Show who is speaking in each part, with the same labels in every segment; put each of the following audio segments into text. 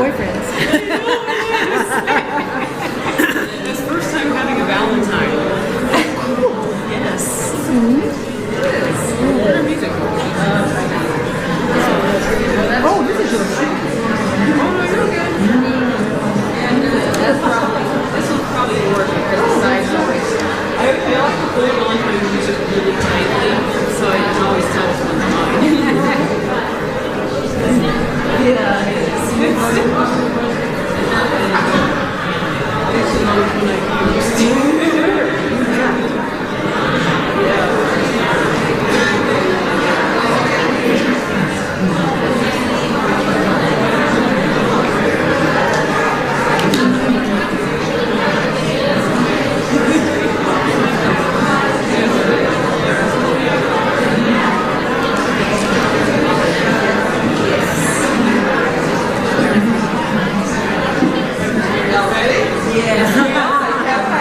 Speaker 1: boyfriends.
Speaker 2: It's the first time having a Valentine.
Speaker 1: Cool.
Speaker 2: Yes.
Speaker 1: Mm-hmm.
Speaker 2: Yes. What are music?
Speaker 1: Oh, this is your shoe.
Speaker 2: Oh, no, you're good. This will probably work because the size always. I like to hold on to my music really tightly, so I can always tell it's on mine. Yeah, it's another one I used.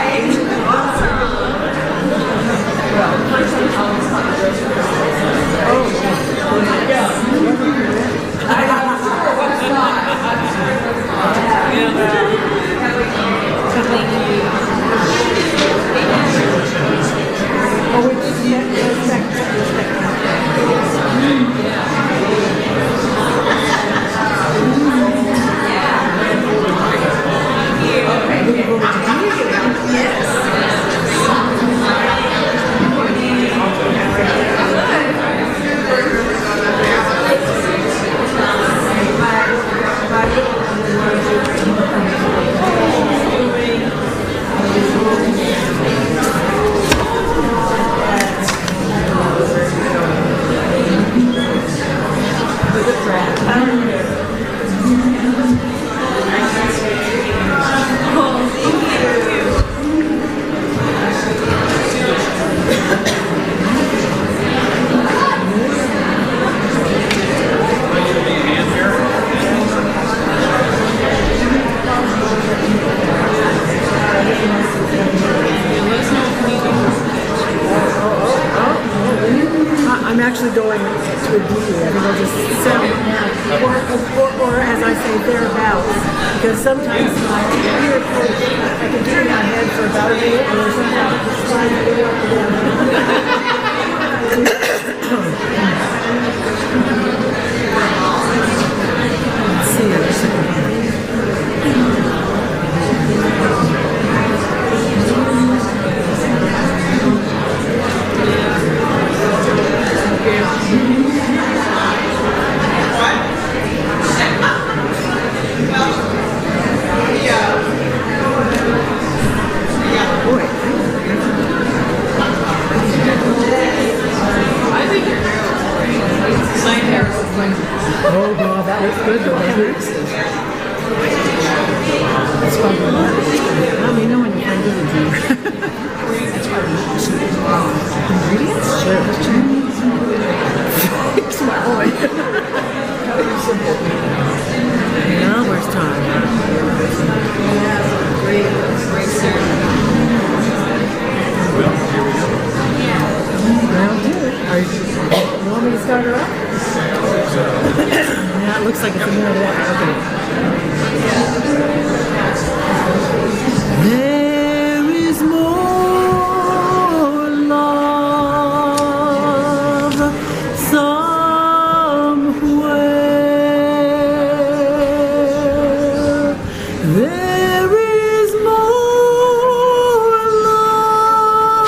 Speaker 1: I'm actually going to a D. I think I'll just settle or as I say, thereabouts. Because sometimes I hear it, I can do it in my head for about a minute, and then sometimes I just slide it up and down. Let's see. Oh God, that looks good though, doesn't it? That's probably not. Let me know when you find it with you. Ingredients? Sure. Smart boy. Now where's Todd?
Speaker 2: Great sir.
Speaker 1: I'll do it. You want me to start her up? Yeah, it looks like it's a minute away. Okay. There is more love somewhere. There is more love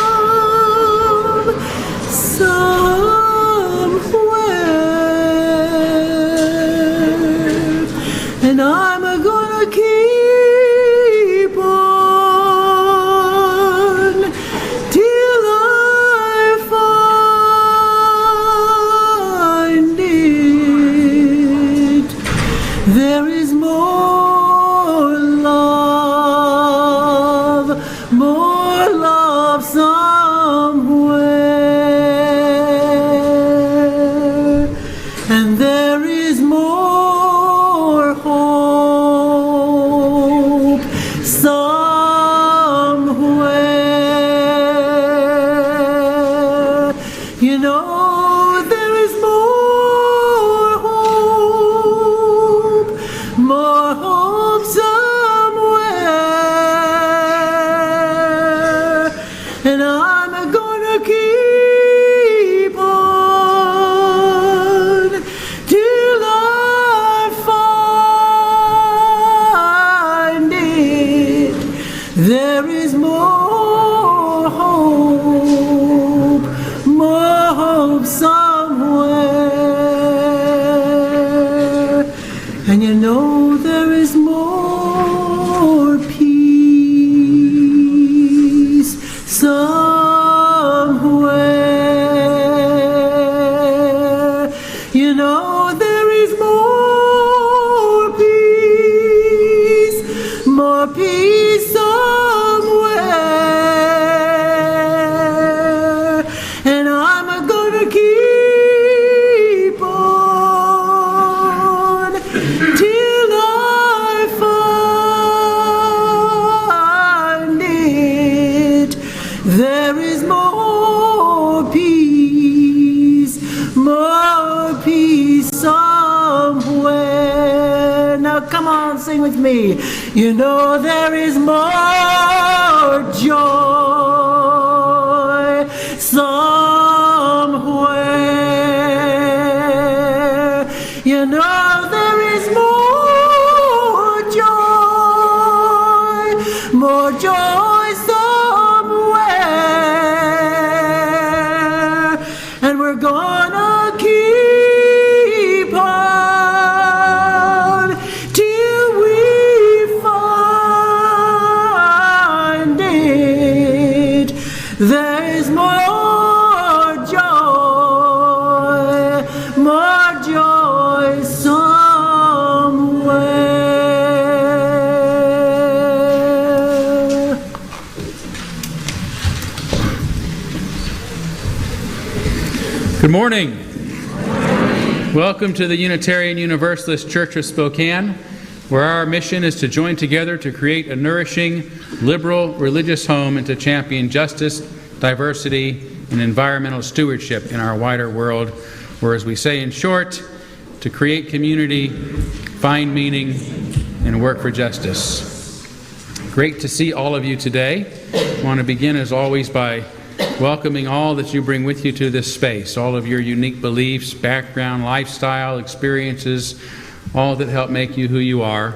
Speaker 1: somewhere, and I'm gonna keep on till I find it. There is more love somewhere, and there is more hope somewhere. You know, there is more hope
Speaker 3: And you know there is more peace somewhere. You know there is more peace somewhere. And I'm gonna keep on till I find it. There is more peace somewhere. Now come on, sing with me. You know there is more joy somewhere. You know there is more joy somewhere. And we're gonna keep on till we find it. There's more joy somewhere.
Speaker 4: Good morning. Welcome to the Unitarian Universalist Church of Spokane, where our mission is to join together to create a nourishing, liberal, religious home and to champion justice, diversity, and environmental stewardship in our wider world, or as we say in short, to create community, find meaning, and work for justice. Great to see all of you today. I want to begin, as always, by welcoming all that you bring with you to this space, all of your unique beliefs, background, lifestyle, experiences, all that help make you who you are.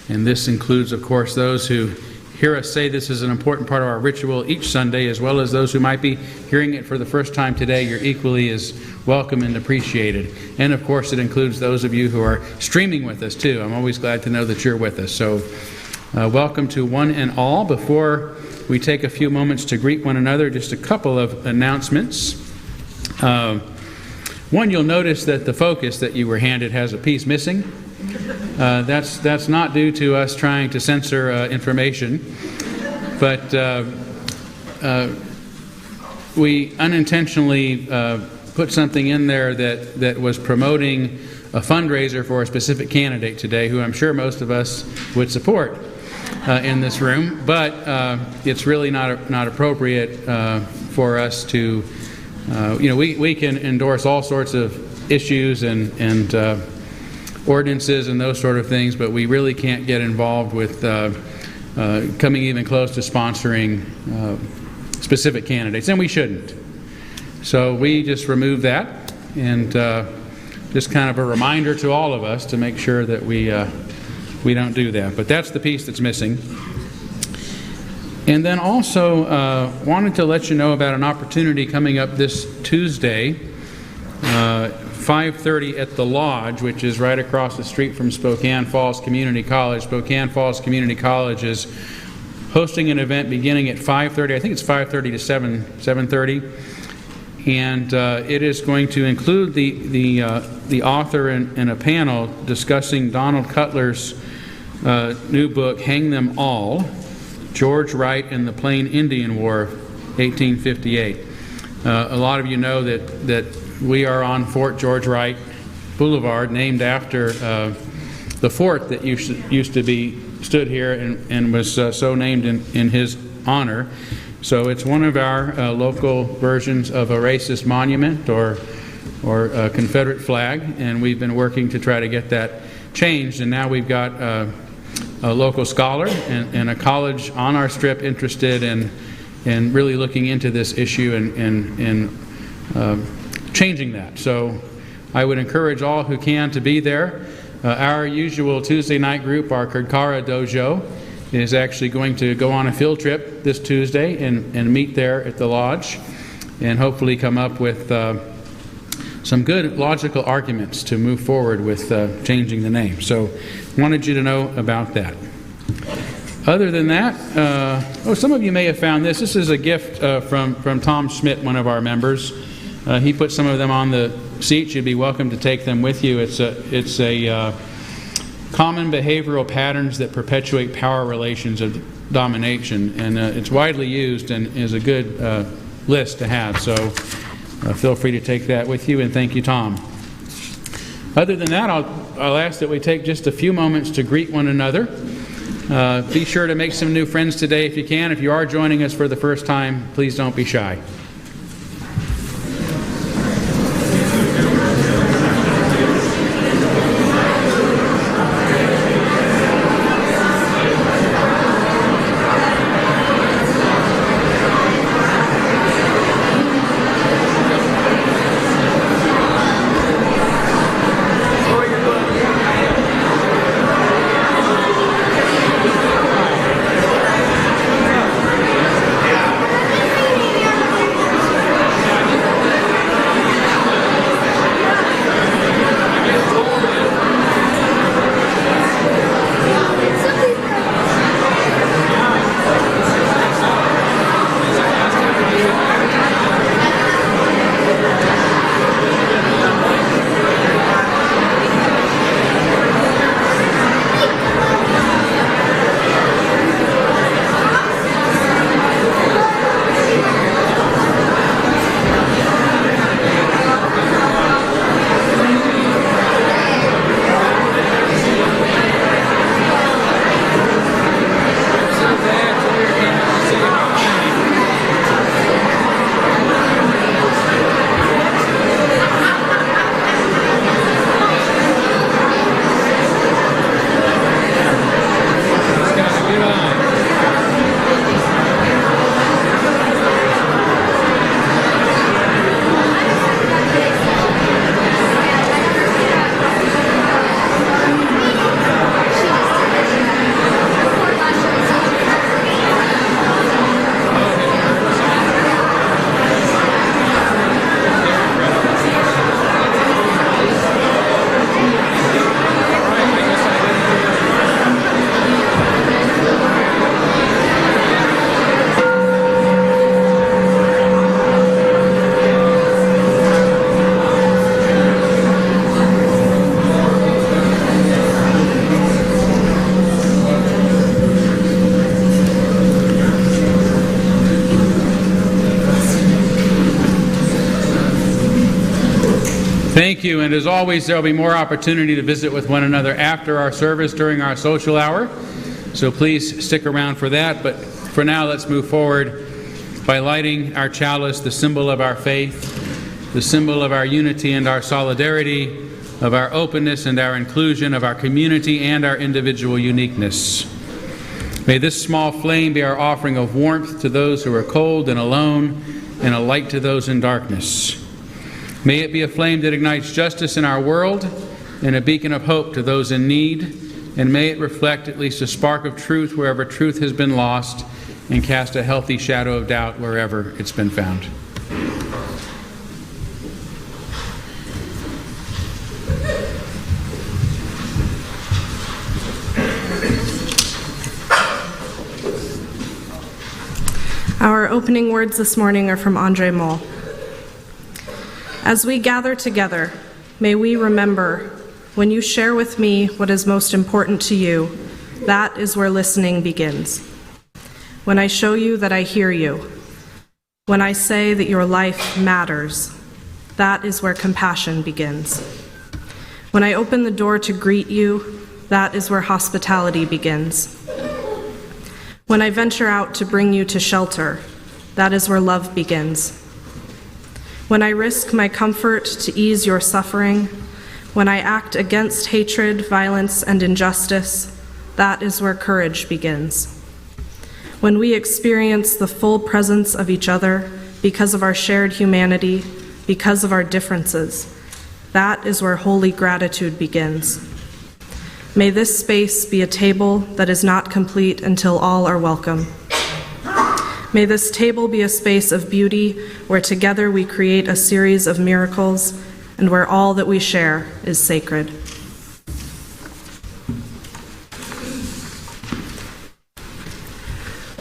Speaker 4: And this includes, of course, those who hear us say this is an important part of our ritual each Sunday, as well as those who might be hearing it for the first time today. You're equally as welcome and appreciated. And of course, it includes those of you who are streaming with us too. I'm always glad to know that you're with us. So welcome to one and all. Before we take a few moments to greet one another, just a couple of announcements. One, you'll notice that the focus that you were handed has a piece missing. That's not due to us trying to censor information, but we unintentionally put something in there that was promoting a fundraiser for a specific candidate today, who I'm sure most of us would support in this room, but it's really not appropriate for us to, we can endorse all sorts of issues and ordinances and those sort of things, but we really can't get involved with coming even close to sponsoring specific candidates, and we shouldn't. So we just removed that, and just kind of a reminder to all of us to make sure that we don't do that. But that's the piece that's missing. And then also wanted to let you know about an opportunity coming up this Tuesday, 5:30 at the Lodge, which is right across the street from Spokane Falls Community College. Spokane Falls Community College is hosting an event beginning at 5:30. I think it's 5:30 to 7:30. And it is going to include the author in a panel discussing Donald Cutler's new book, Hang Them All, George Wright and the Plain Indian War of 1858. A lot of you know that we are on Fort George Wright Boulevard, named after the fort that used to be stood here and was so named in his honor. So it's one of our local versions of a racist monument or a Confederate flag, and we've been working to try to get that changed. And now we've got a local scholar and a college on our strip interested in really looking into this issue and changing that. So I would encourage all who can to be there. Our usual Tuesday night group, our Kurkara Dojo, is actually going to go on a field trip this Tuesday and meet there at the lodge and hopefully come up with some good logical arguments to move forward with changing the name. So wanted you to know about that. Other than that, some of you may have found this. This is a gift from Tom Schmidt, one of our members. He put some of them on the seats. You'd be welcome to take them with you. It's a common behavioral patterns that perpetuate power relations of domination, and it's widely used and is a good list to have. So feel free to take that with you, and thank you, Tom. Other than that, I'll ask that we take just a few moments to greet one another. Be sure to make some new friends today if you can. If you are joining us for the first time, please don't be shy. Thank you, and as always, there will be more opportunity to visit with one another after our service during our social hour, so please stick around for that. But for now, let's move forward by lighting our chalice, the symbol of our faith, the symbol of our unity and our solidarity, of our openness and our inclusion, of our community and our individual uniqueness. May this small flame be our offering of warmth to those who are cold and alone, and a light to those in darkness. May it be a flame that ignites justice in our world and a beacon of hope to those in need, and may it reflect at least a spark of truth wherever truth has been lost, and cast a healthy shadow of doubt wherever it's been found.
Speaker 5: Our opening words this morning are from Andre Moll. As we gather together, may we remember, when you share with me what is most important to you, that is where listening begins. When I show you that I hear you, when I say that your life matters, that is where compassion begins. When I open the door to greet you, that is where hospitality begins. When I venture out to bring you to shelter, that is where love begins. When I risk my comfort to ease your suffering, when I act against hatred, violence, and injustice, that is where courage begins. When we experience the full presence of each other because of our shared humanity, because of our differences, that is where holy gratitude begins. May this space be a table that is not complete until all are welcome. May this table be a space of beauty where together we create a series of miracles and where all that we share is sacred.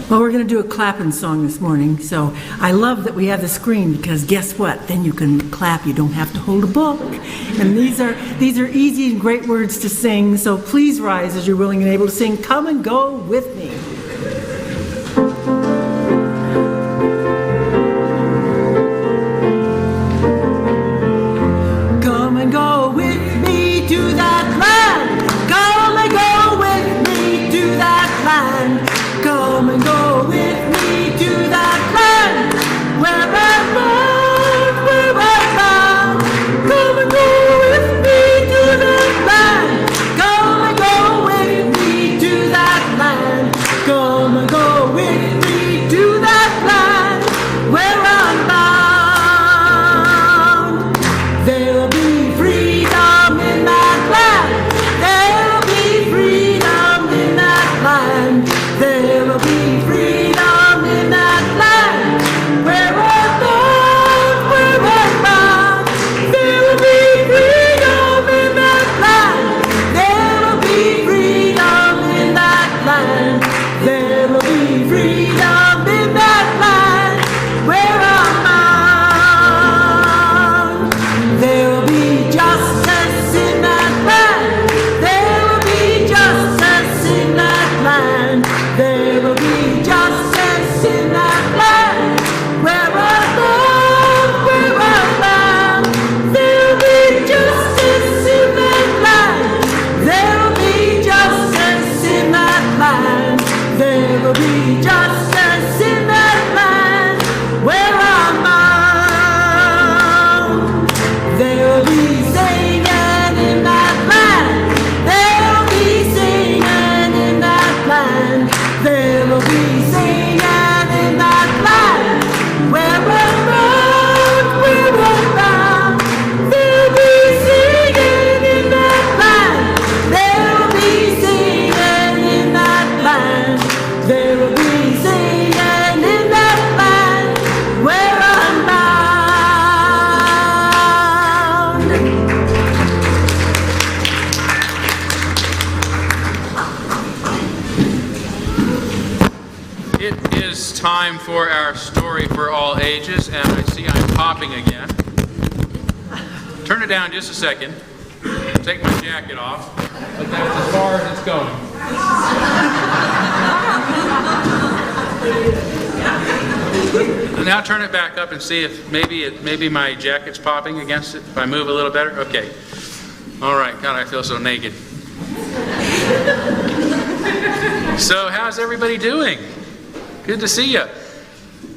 Speaker 1: Well, we're going to do a clapping song this morning, so I love that we have the screen, because guess what? Then you can clap. You don't have to hold a book. And these are easy and great words to sing, so please rise as you're willing and able to sing. Come and go with me. Come and go with me to that land. Come and go with me to that land. Come and go with me to that land where I'm bound, where I'm bound. Come and go with me to that land. Come and go with me to that land. Come and go with me to that land where I'm bound. There'll be freedom in that land. There'll be freedom in that land. There will be freedom in that land where I'm bound, where I'm bound. There will be freedom in that land. There will be freedom in that land. There will be freedom in that land where I'm bound. There will be justice in that land. There will be justice in that land. There will be justice in that land where I'm bound, where I'm bound. There will be justice in that land. There will be justice in that land. There will be justice in that land where I'm bound. There will be singing in that land. There will be singing in that land. There will be singing in that land where we're bound, where we're bound. There will be singing in that land. There will be singing in that land. There will be singing in that land where I'm bound.
Speaker 4: It is time for our story for all ages, and I see I'm popping again. Turn it down just a second. Take my jacket off. But that's as far as it's going. Now turn it back up and see if maybe my jacket's popping against it. If I move a little better, okay. All right. God, I feel so naked. So, how's everybody doing? Good to see you.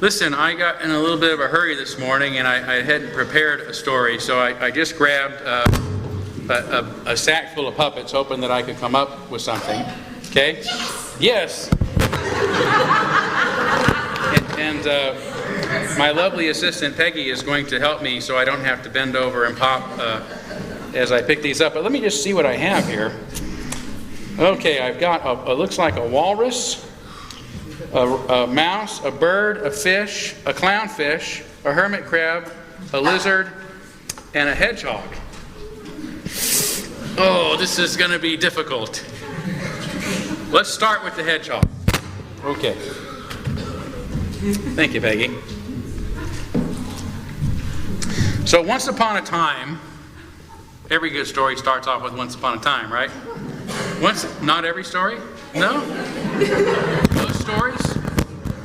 Speaker 4: Listen, I got in a little bit of a hurry this morning, and I hadn't prepared a story, so I just grabbed a sack full of puppets, hoping that I could come up with something. Okay? Yes. And my lovely assistant Peggy is going to help me, so I don't have to bend over and pop as I pick these up. But let me just see what I have here. Okay, I've got looks like a walrus, a mouse, a bird, a fish, a clownfish, a hermit crab, a lizard, and a hedgehog. Oh, this is going to be difficult. Let's start with the hedgehog. Okay. Thank you, Peggy. So once upon a time, every good story starts off with once upon a time, right? Not every story? No? Most stories?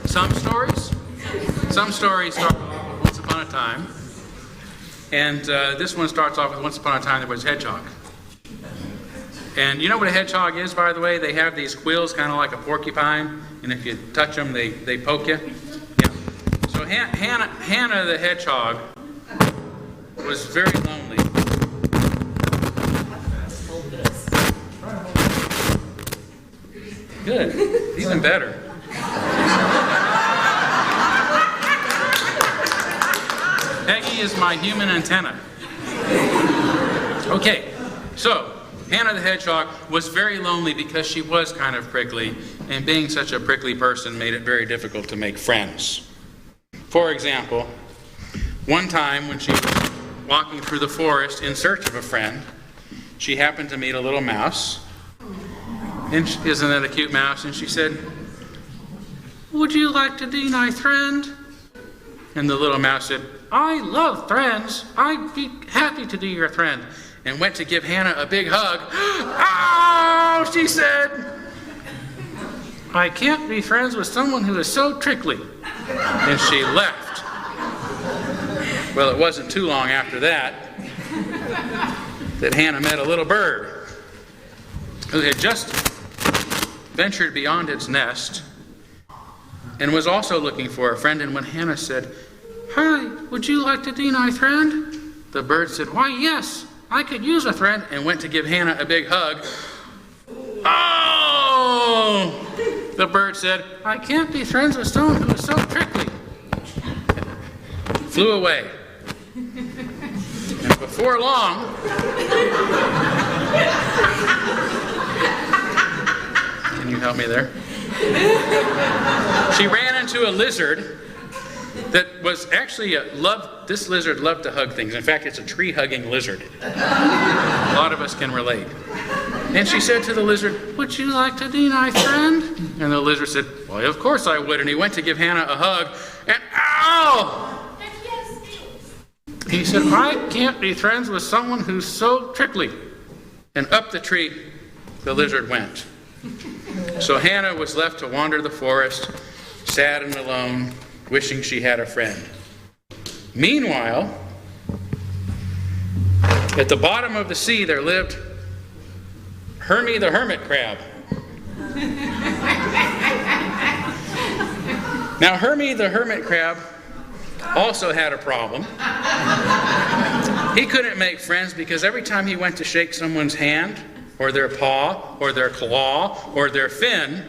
Speaker 4: Some stories? Some stories start off with once upon a time. And this one starts off with once upon a time there was a hedgehog. And you know what a hedgehog is, by the way? They have these quills kind of like a porcupine, and if you touch them, they poke you. Yeah. So Hannah the hedgehog was very lonely. Good. Even better. Peggy is my human antenna. Okay, so Hannah the hedgehog was very lonely because she was kind of prickly, and being such a prickly person made it very difficult to make friends. For example, one time when she was walking through the forest in search of a friend, she happened to meet a little mouse. And isn't that a cute mouse? And she said, "Would you like to be my friend?" And the little mouse said, "I love friends. I'd be happy to be your friend." And went to give Hannah a big hug. "Oh," she said, "I can't be friends with someone who is so trickly." And she left. Well, it wasn't too long after that Hannah met a little bird who had just ventured beyond its nest and was also looking for a friend. And when Hannah said, "Hi, would you like to be my friend?" the bird said, "Why, yes, I could use a friend," and went to give Hannah a big hug. "Oh," the bird said, "I can't be friends with someone who is so trickly." Flew away. And before long, can you help me there? She ran into a lizard that was actually this lizard loved to hug things. In fact, it's a tree-hugging lizard. A lot of us can relate. And she said to the lizard, "Would you like to be my friend?" And the lizard said, "Well, of course I would." And he went to give Hannah a hug, and ow! He said, "I can't be friends with someone who's so trickly." And up the tree the lizard went. So Hannah was left to wander the forest, sad and alone, wishing she had a friend. Meanwhile, at the bottom of the sea there lived Hermie the hermit crab. Now, Hermie the hermit crab also had a problem. He couldn't make friends because every time he went to shake someone's hand, or their paw, or their claw, or their fin,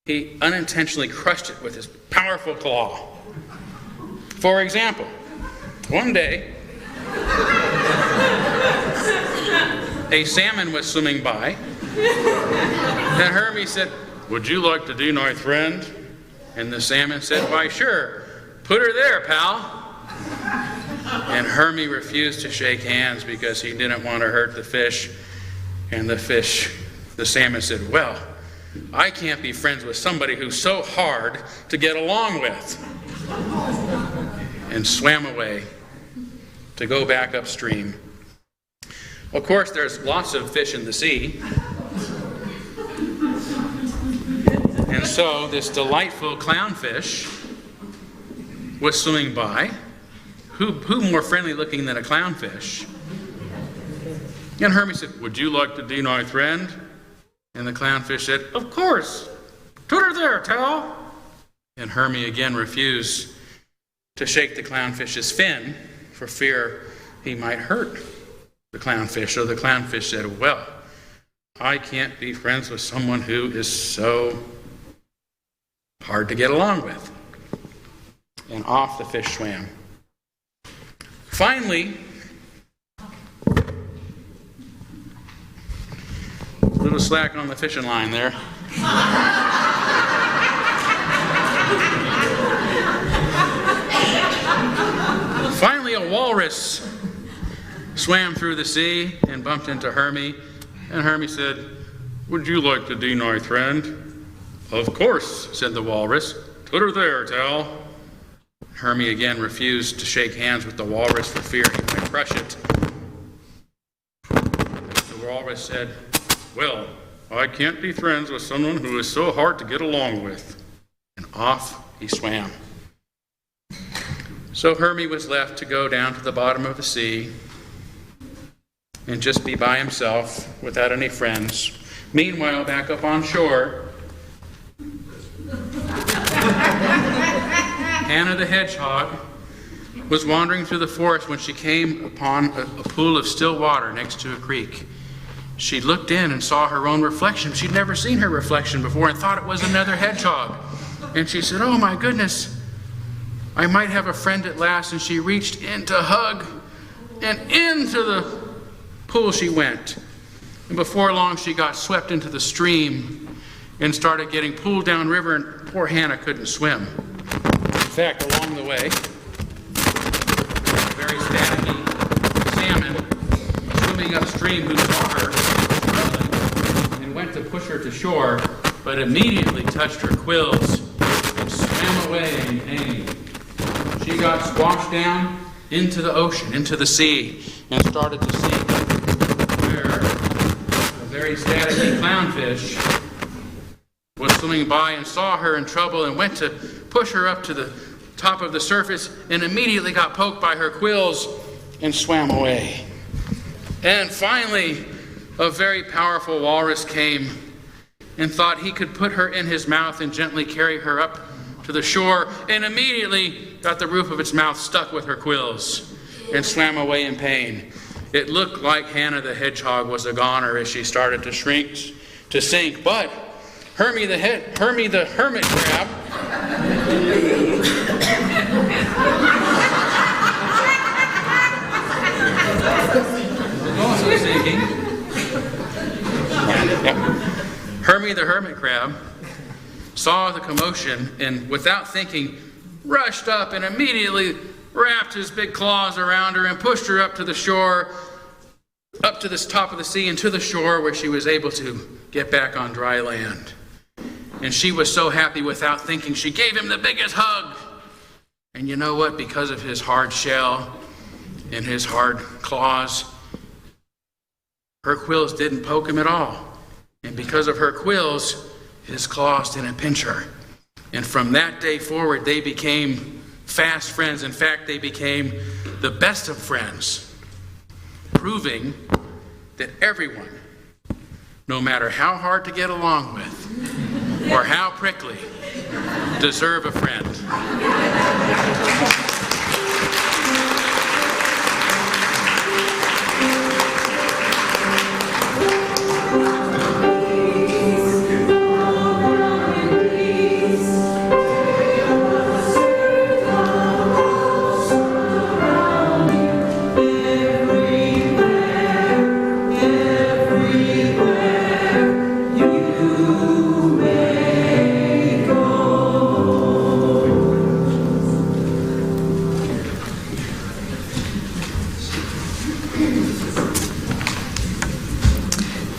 Speaker 4: he unintentionally crushed it with his powerful claw. For example, one day, a salmon was swimming by, and Hermie said, "Would you like to be my friend?" And the salmon said, "Why, sure. Put her there, pal." And Hermie refused to shake hands because he didn't want to hurt the fish. And the salmon said, "Well, I can't be friends with somebody who's so hard to get along with." And swam away to go back upstream. Of course, there's lots of fish in the sea. And so this delightful clownfish was swimming by. Who more friendly looking than a clownfish? And Hermie said, "Would you like to be my friend?" And the clownfish said, "Of course. Put her there, Tal." And Hermie again refused to shake the clownfish's fin for fear he might hurt the clownfish. So the clownfish said, "Well, I can't be friends with someone who is so hard to get along with." And off the fish swam. Finally, a little slack on the fishing line there. Finally, a walrus swam through the sea and bumped into Hermie. And Hermie said, "Would you like to be my friend?" "Of course," said the walrus. "Put her there, Tal." Hermie again refused to shake hands with the walrus for fear he might crush it. The walrus said, "Well, I can't be friends with someone who is so hard to get along with." And off he swam. So Hermie was left to go down to the bottom of the sea and just be by himself without any friends. Meanwhile, back up on shore, Hannah the hedgehog was wandering through the forest when she came upon a pool of still water next to a creek. She looked in and saw her own reflection. She'd never seen her reflection before and thought it was another hedgehog. And she said, "Oh my goodness, I might have a friend at last." And she reached in to hug, and into the pool she went. And before long, she got swept into the stream and started getting pulled down river, and poor Hannah couldn't swim. In fact, along the way, very staticky upstream who saw her struggling and went to push her to shore, but immediately touched her quills and swam away in pain. She got squashed down into the ocean, into the sea, and started to sink, where a very staticky clownfish was swimming by and saw her in trouble and went to push her up to the top of the surface and immediately got poked by her quills and swam away. And finally, a very powerful walrus came and thought he could put her in his mouth and gently carry her up to the shore, and immediately got the roof of its mouth stuck with her quills and swam away in pain. It looked like Hannah the hedgehog was a goner as she started to sink, but Hermie the hermit crab was also sinking. Hermie the hermit crab saw the commotion and, without thinking, rushed up and immediately wrapped his big claws around her and pushed her up to the shore, up to the top of the sea and to the shore, where she was able to get back on dry land. And she was so happy, without thinking, she gave him the biggest hug. And you know what? Because of his hard shell and his hard claws, her quills didn't poke him at all. And because of her quills, his claws didn't pinch her. And from that day forward, they became fast friends. In fact, they became the best of friends, proving that everyone, no matter how hard to get along with or how prickly, deserve a friend.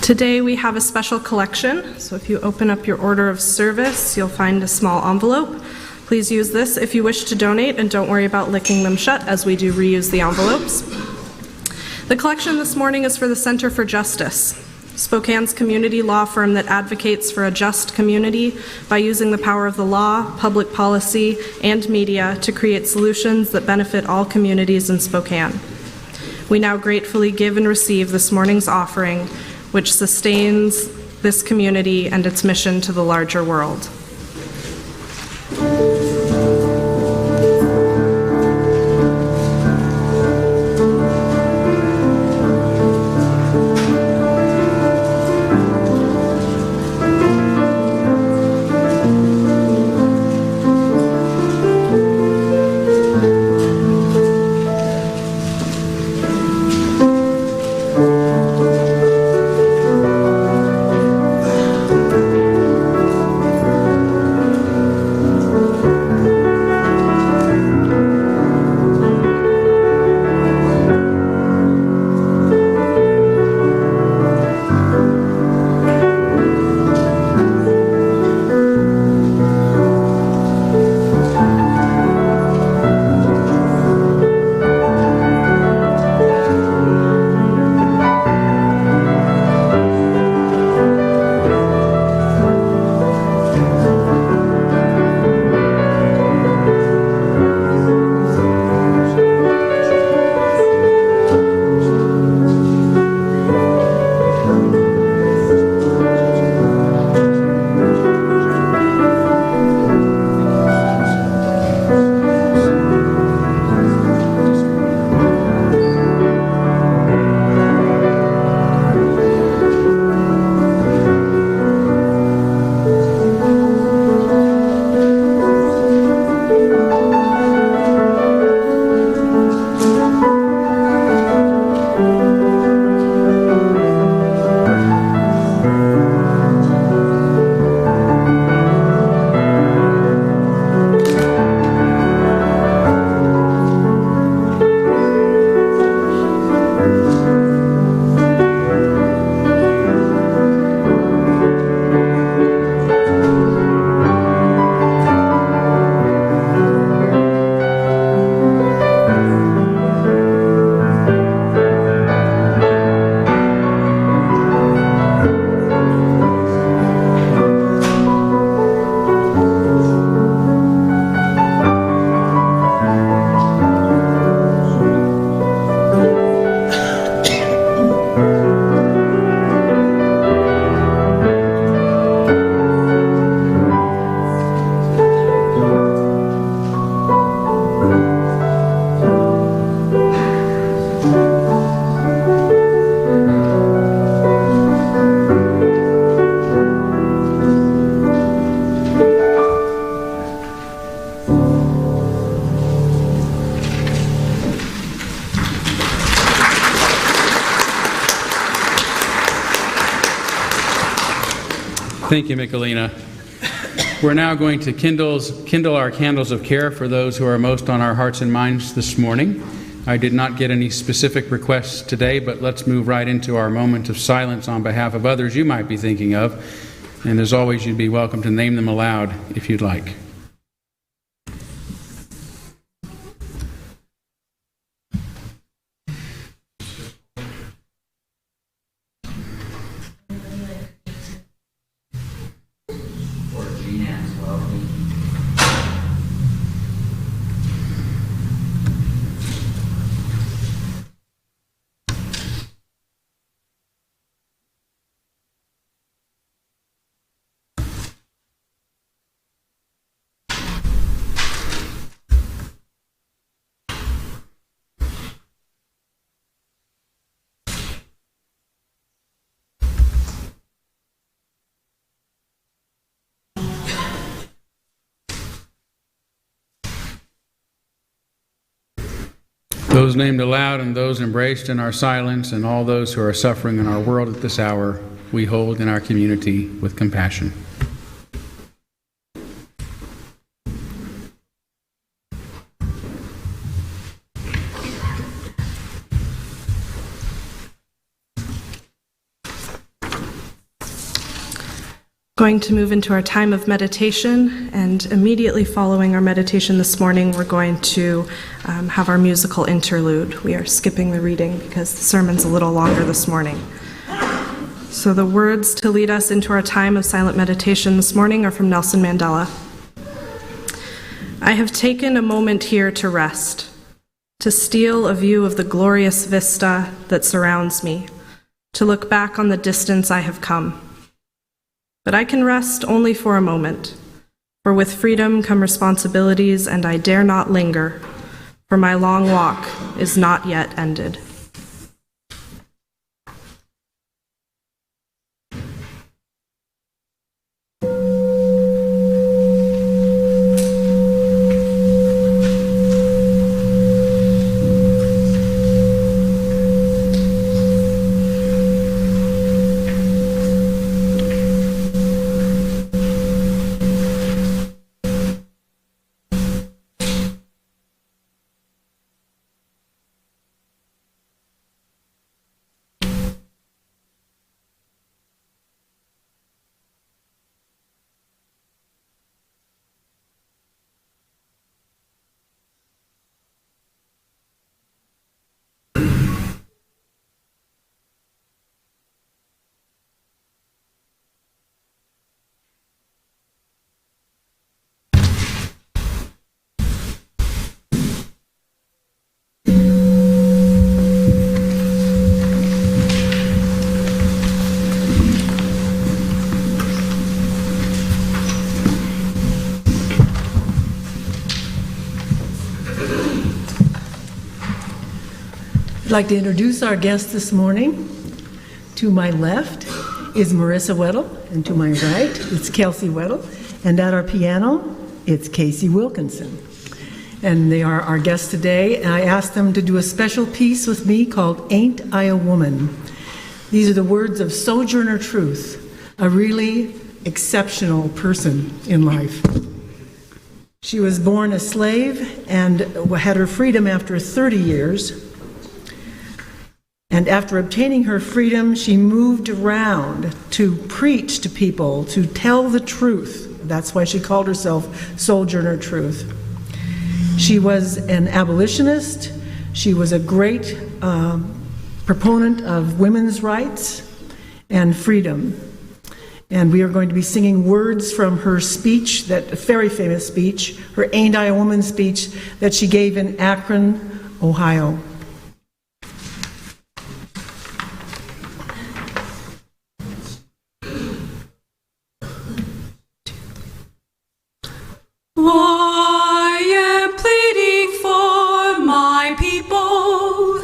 Speaker 5: Today we have a special collection, so if you open up your order of service, you'll find a small envelope. Please use this if you wish to donate, and don't worry about licking them shut, as we do reuse the envelopes. The collection this morning is for the Center for Justice, Spokane's community law firm that advocates for a just community by using the power of the law, public policy, and media to create solutions that benefit all communities in Spokane. We now gratefully give and receive this morning's offering, which sustains this community and its mission to the larger world.
Speaker 4: Thank you, Michelina. We're now going to kindle our candles of care for those who are most on our hearts and minds this morning. I did not get any specific requests today, but let's move right into our moment of silence on behalf of others you might be thinking of. And as always, you'd be welcome to name them aloud if you'd like. Those named aloud and those embraced in our silence and all those who are suffering in our world at this hour, we hold in our community with compassion.
Speaker 5: Going to move into our time of meditation, and immediately following our meditation this morning, we're going to have our musical interlude. We are skipping the reading because the sermon's a little longer this morning. So the words to lead us into our time of silent meditation this morning are from Nelson Mandela. I have taken a moment here to rest, to steal a view of the glorious vista that surrounds me, to look back on the distance I have come. But I can rest only for a moment, for with freedom come responsibilities, and I dare not linger, for my long walk is not yet ended.
Speaker 1: I'd like to introduce our guest this morning. To my left is Marissa Weddle, and to my right is Kelsey Weddle, and at our piano, it's Casey Wilkinson. And they are our guests today, and I asked them to do a special piece with me called Ain't I a Woman? These are the words of Sojourner Truth, a really exceptional person in life. She was born a slave and had her freedom after 30 years. And after obtaining her freedom, she moved around to preach to people, to tell the truth. That's why she called herself Sojourner Truth. She was an abolitionist. She was a great proponent of women's rights and freedom. And we are going to be singing words from her speech, that very famous speech, her Ain't I a Woman speech that she gave in Akron, Ohio.
Speaker 2: I am pleading for my people,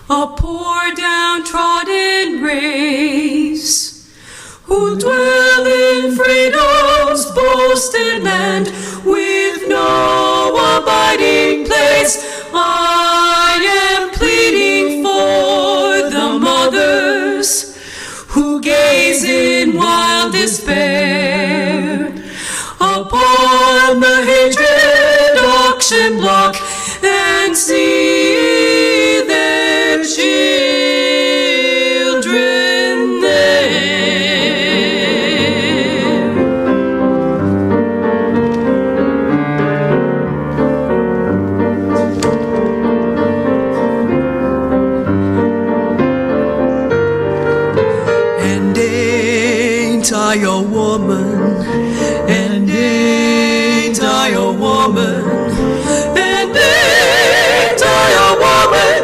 Speaker 2: a poor downtrodden race, who dwell in freedom's boasted land with no abiding place. I am pleading for the mothers who gaze in wild
Speaker 6: despair. Upon the hatred auction block and see their children there. And ain't I a woman? And ain't I a woman? And ain't I a woman?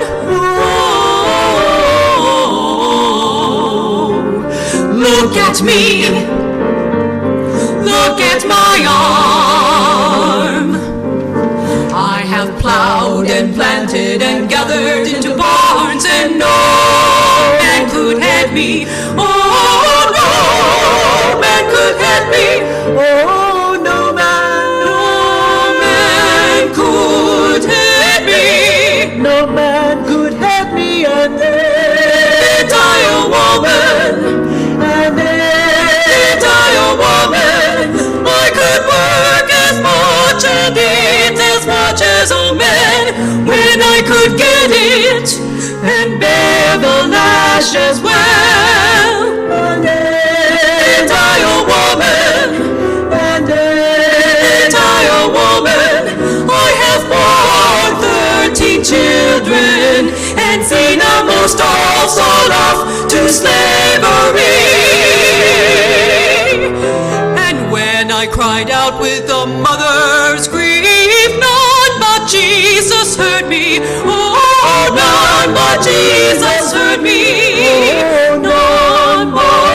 Speaker 6: Oh, look at me. Look at my arm. I have plowed and planted and gathered into barns, and no man could head me. Oh, no man could head me. Oh, no man could head me.
Speaker 3: No man could help me, and
Speaker 6: Ain't I a woman?
Speaker 3: and
Speaker 6: Ain't I a woman? I could work as much and eat as much as a man when I could get it and bear the lash as well. Ain't I a woman?
Speaker 3: and
Speaker 6: Ain't I a woman? I have borne 13 children and seen almost all sold off to slavery. And when I cried out with a mother's grief, none but Jesus heard me. Oh, none but Jesus heard me. None but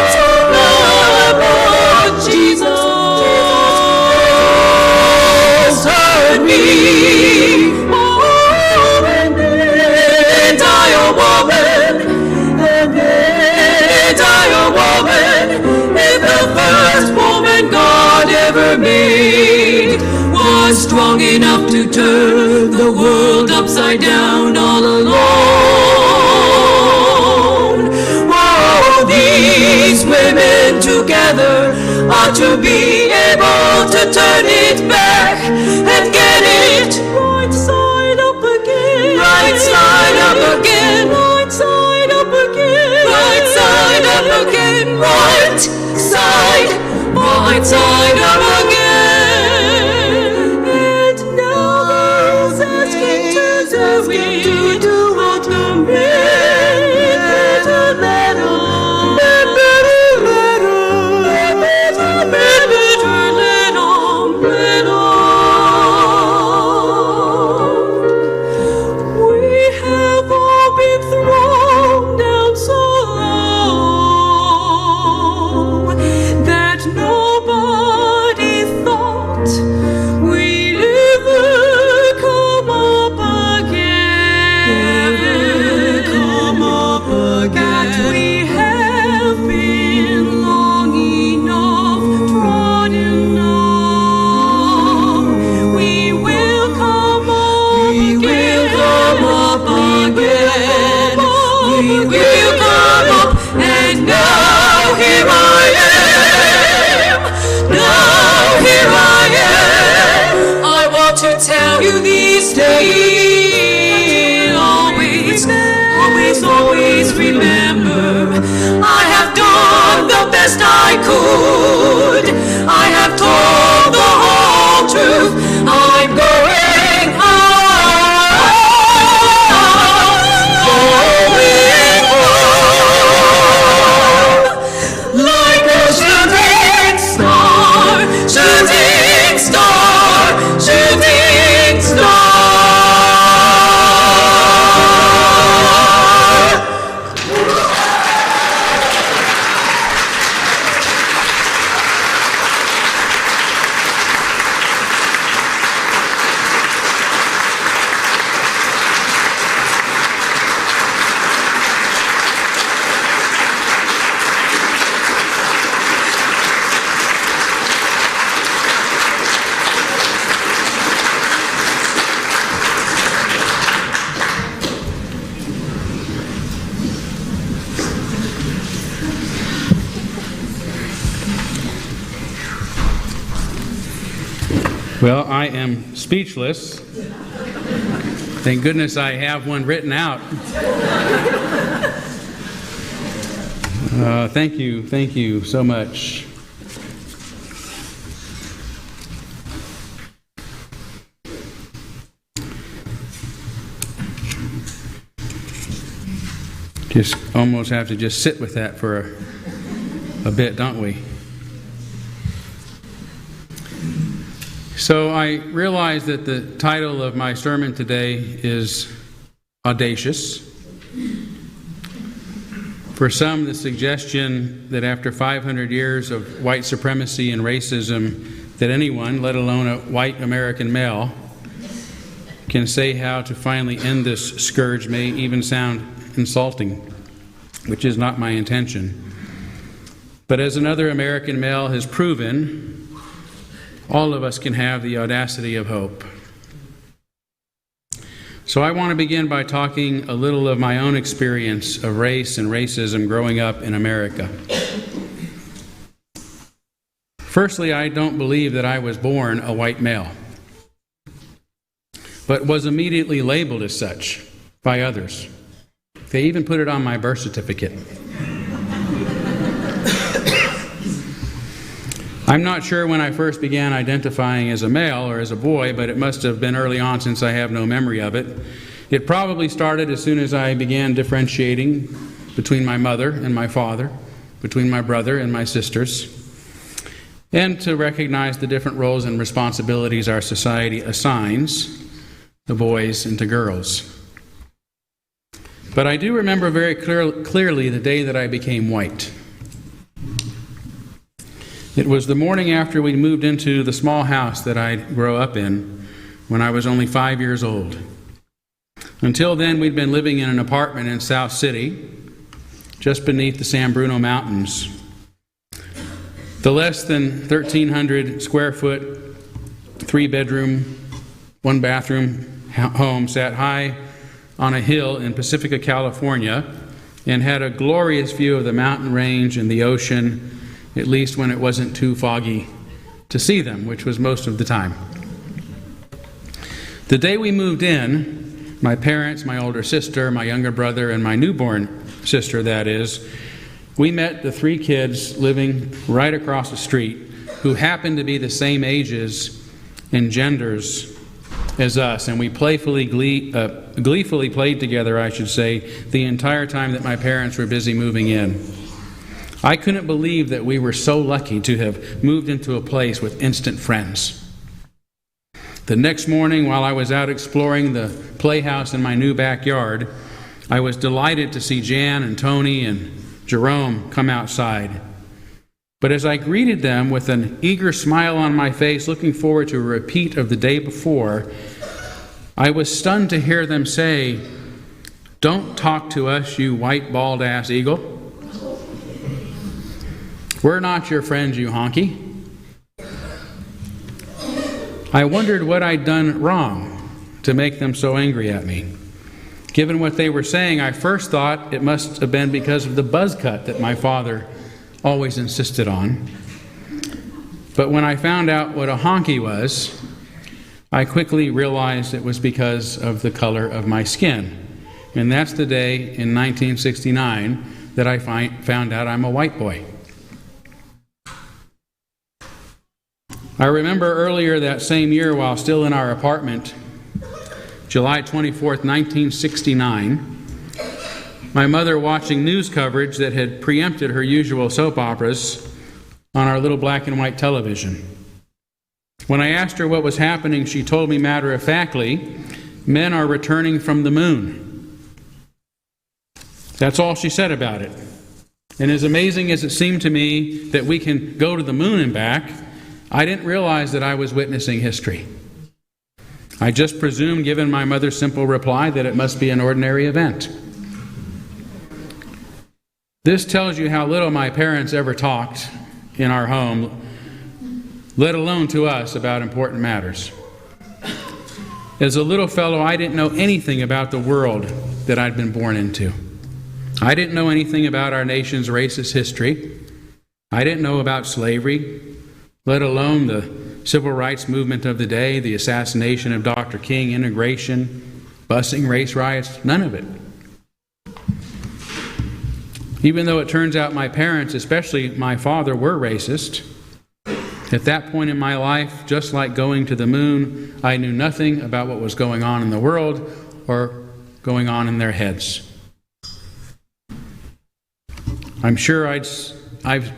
Speaker 6: Jesus heard me. Oh, and ain't I a woman?
Speaker 3: and
Speaker 6: Ain't I a woman? If the first woman God ever made was strong enough to turn the world upside down all alone. Whoa, these women together ought to be able to turn it back and get it right side up again. Right side up again. Right side up again. Right side up again. Right side. Right side up again. And now those asking to do what the men better let on. Men better let on. Men better let on. Let on. We have all been thrown down so low that nobody thought we'd ever come up again. That we have been long enough trodden on. We will come up again. We will come up again. We will come up, and now here I am. Now here I am. I want to tell you these days. Always, always, always remember, I have done the best I could. I have told the whole truth. I'm going home. Like a shooting star, shooting star, shooting star.
Speaker 4: Well, I am speechless. Thank goodness I have one written out. Thank you so much. Just almost have to just sit with that for a bit, don't we? So I realize that the title of my sermon today is Audacious. For some, the suggestion that after 500 years of white supremacy and racism, that anyone, let alone a white American male, can say how to finally end this scourge may even sound insulting, which is not my intention. But as another American male has proven, all of us can have the audacity of hope. So I want to begin by talking a little of my own experience of race and racism growing up in America. Firstly, I don't believe that I was born a white male, but was immediately labeled as such by others. They even put it on my birth certificate. I'm not sure when I first began identifying as a male or as a boy, but it must have been early on since I have no memory of it. It probably started as soon as I began differentiating between my mother and my father, between my brother and my sisters, and to recognize the different roles and responsibilities our society assigns to boys and to girls. But I do remember very clearly the day that I became white. It was the morning after we moved into the small house that I grew up in when I was only 5 years old. Until then, we'd been living in an apartment in South City, just beneath the San Bruno Mountains. The less than 1,300 square foot, 3-bedroom, 1-bathroom home sat high on a hill in Pacifica, California, and had a glorious view of the mountain range and the ocean, at least when it wasn't too foggy to see them, which was most of the time. The day we moved in, my parents, my older sister, my younger brother, and my newborn sister, that is, we met the 3 kids living right across the street who happened to be the same ages and genders as us, and we gleefully played together, I should say, the entire time that my parents were busy moving in. I couldn't believe that we were so lucky to have moved into a place with instant friends. The next morning, while I was out exploring the playhouse in my new backyard, I was delighted to see Jan and Tony and Jerome come outside. But as I greeted them with an eager smile on my face, looking forward to a repeat of the day before, I was stunned to hear them say, "Don't talk to us, you white bald-ass eagle. We're not your friends, you honky." I wondered what I'd done wrong to make them so angry at me. Given what they were saying, I first thought it must have been because of the buzz cut that my father always insisted on. But when I found out what a honky was, I quickly realized it was because of the color of my skin. And that's the day in 1969 that I found out I'm a white boy. I remember earlier that same year, while still in our apartment, July 24th, 1969, my mother watching news coverage that had preempted her usual soap operas on our little black and white television. When I asked her what was happening, she told me matter-of-factly, "Men are returning from the moon." That's all she said about it. And as amazing as it seemed to me that we can go to the moon and back, I didn't realize that I was witnessing history. I just presumed, given my mother's simple reply, that it must be an ordinary event. This tells you how little my parents ever talked in our home, let alone to us, about important matters. As a little fellow, I didn't know anything about the world that I'd been born into. I didn't know anything about our nation's racist history. I didn't know about slavery, let alone the civil rights movement of the day, the assassination of Dr. King, integration, busing, race riots, none of it. Even though it turns out my parents, especially my father, were racist, at that point in my life, just like going to the moon, I knew nothing about what was going on in the world or going on in their heads. I'm sure I've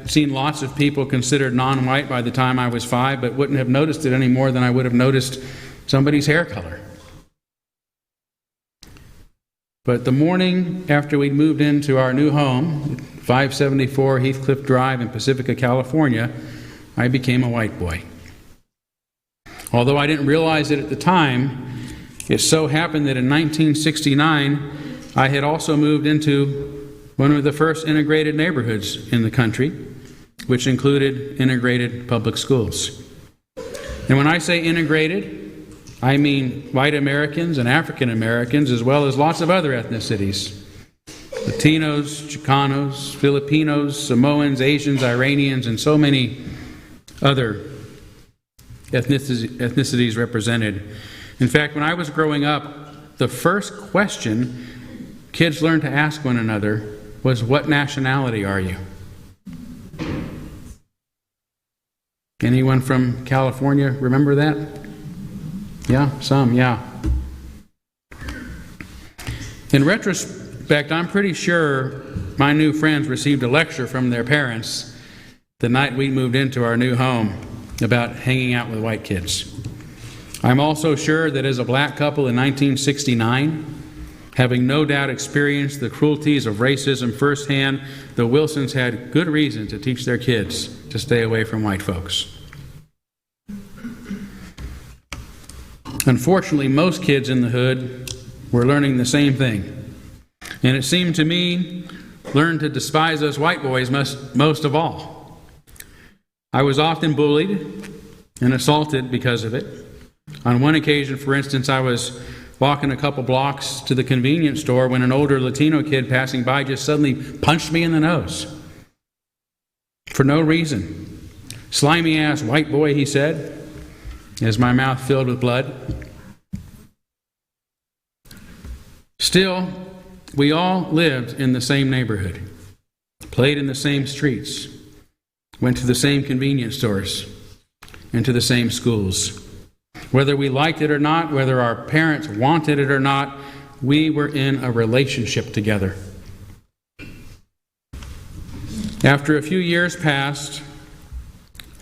Speaker 4: seen lots of people considered non-white by the time I was 5, but wouldn't have noticed it any more than I would have noticed somebody's hair color. But the morning after we moved into our new home, 574 Heathcliff Drive in Pacifica, California, I became a white boy. Although I didn't realize it at the time, it so happened that in 1969, I had also moved into one of the first integrated neighborhoods in the country, which included integrated public schools. And when I say integrated, I mean white Americans and African Americans, as well as lots of other ethnicities. Latinos, Chicanos, Filipinos, Samoans, Asians, Iranians, and so many other ethnicities represented. In fact, when I was growing up, the first question kids learned to ask one another was, "What nationality are you?" Anyone from California remember that? Yeah, some, yeah. In retrospect, I'm pretty sure my new friends received a lecture from their parents the night we moved into our new home about hanging out with white kids. I'm also sure that as a black couple in 1969, having no doubt experienced the cruelties of racism firsthand, the Wilsons had good reason to teach their kids to stay away from white folks. Unfortunately, most kids in the hood were learning the same thing. And it seemed to me, learned to despise us white boys most of all. I was often bullied and assaulted because of it. On one occasion, for instance, I was walking a couple blocks to the convenience store when an older Latino kid passing by just suddenly punched me in the nose. For no reason. "Slimy ass white boy," he said, as my mouth filled with blood. Still, we all lived in the same neighborhood, played in the same streets, went to the same convenience stores, and to the same schools. Whether we liked it or not, whether our parents wanted it or not, we were in a relationship together. After a few years passed,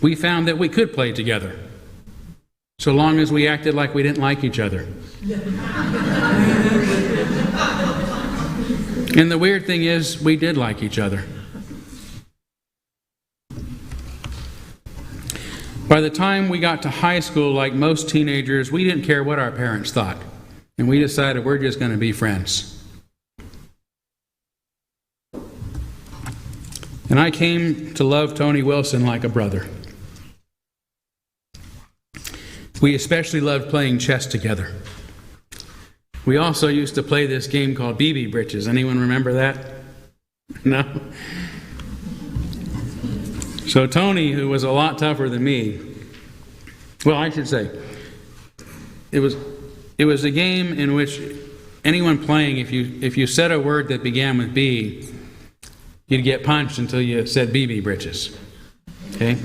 Speaker 4: we found that we could play together, so long as we acted like we didn't like each other. And the weird thing is, we did like each other. By the time we got to high school, like most teenagers, we didn't care what our parents thought. And we decided we're just going to be friends. And I came to love Tony Wilson like a brother. We especially loved playing chess together. We also used to play this game called BB Britches. Anyone remember that? No? So Tony, who was a lot tougher than me, well, I should say, it was a game in which anyone playing, if you said a word that began with B, you'd get punched until you said BB Britches. Okay?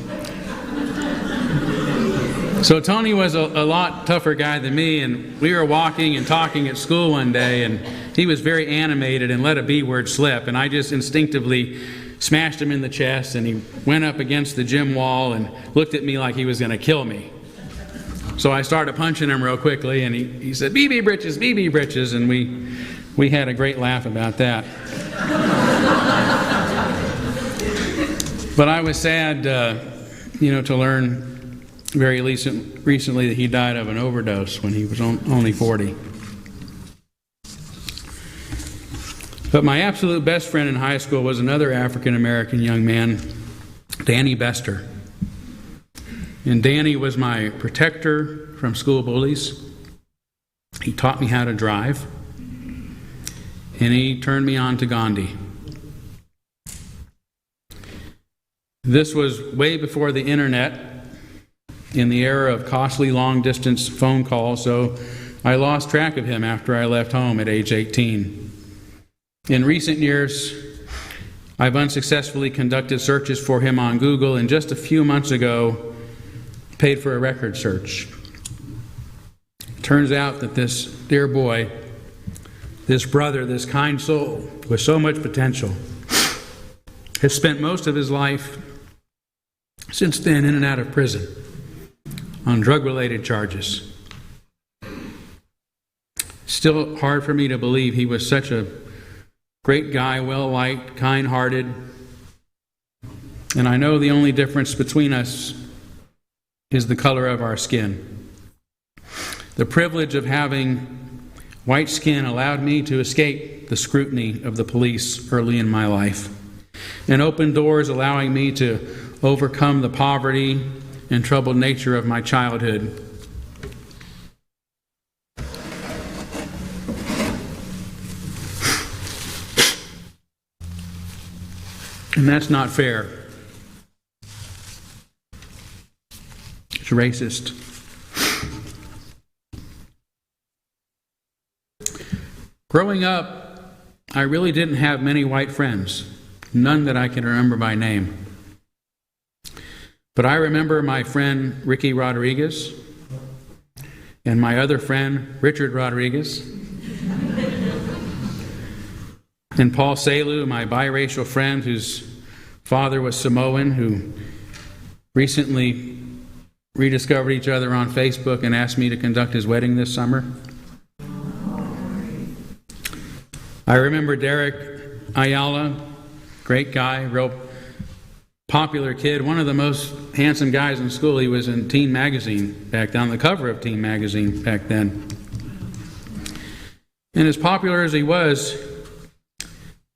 Speaker 4: So Tony was a lot tougher guy than me, and we were walking and talking at school one day, and he was very animated and let a B word slip, and I just instinctively smashed him in the chest, and he went up against the gym wall and looked at me like he was going to kill me. So I started punching him real quickly, and he said, BB Britches, and we had a great laugh about that. But I was sad, to learn very recently that he died of an overdose when he was only 40. But my absolute best friend in high school was another African-American young man, Danny Bester. And Danny was my protector from school bullies. He taught me how to drive. And he turned me on to Gandhi. This was way before the internet in the era of costly long-distance phone calls, so I lost track of him after I left home at age 18. In recent years, I've unsuccessfully conducted searches for him on Google, and just a few months ago, paid for a record search. Turns out that this dear boy, this brother, this kind soul with so much potential, has spent most of his life since then in and out of prison on drug-related charges. Still hard for me to believe he was such a great guy, well-liked, kind-hearted. And I know the only difference between us is the color of our skin. The privilege of having white skin allowed me to escape the scrutiny of the police early in my life, and opened doors allowing me to overcome the poverty and troubled nature of my childhood. And that's not fair. It's racist. Growing up, I really didn't have many white friends, none that I can remember by name. But I remember my friend Ricky Rodriguez and my other friend Richard Rodriguez and Paul Salu, my biracial friend whose father was Samoan, who recently rediscovered each other on Facebook and asked me to conduct his wedding this summer. I remember Derek Ayala, great guy, real popular kid, one of the most handsome guys in school. He was in Teen Magazine back then, on the cover of Teen Magazine back then. And as popular as he was,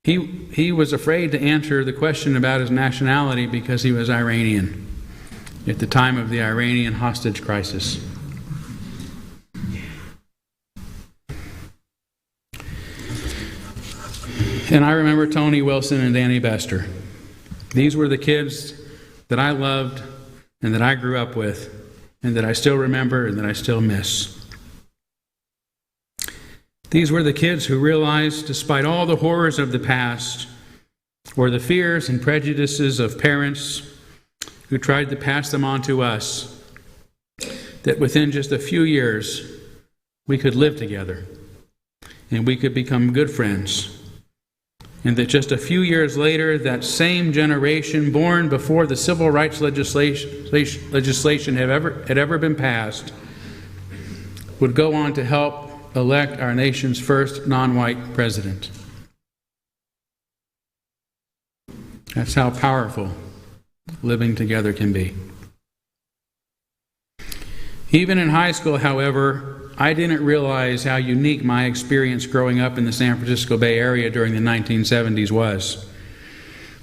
Speaker 4: he was afraid to answer the question about his nationality because he was Iranian at the time of the Iranian hostage crisis. And I remember Tony Wilson and Danny Bester. These were the kids that I loved and that I grew up with and that I still remember and that I still miss. These were the kids who realized, despite all the horrors of the past or the fears and prejudices of parents who tried to pass them on to us, that within just a few years we could live together and we could become good friends. And that just a few years later, that same generation born before the civil rights legislation had ever been passed would go on to help elect our nation's first non-white president. That's how powerful living together can be. Even in high school, however, I didn't realize how unique my experience growing up in the San Francisco Bay Area during the 1970s was.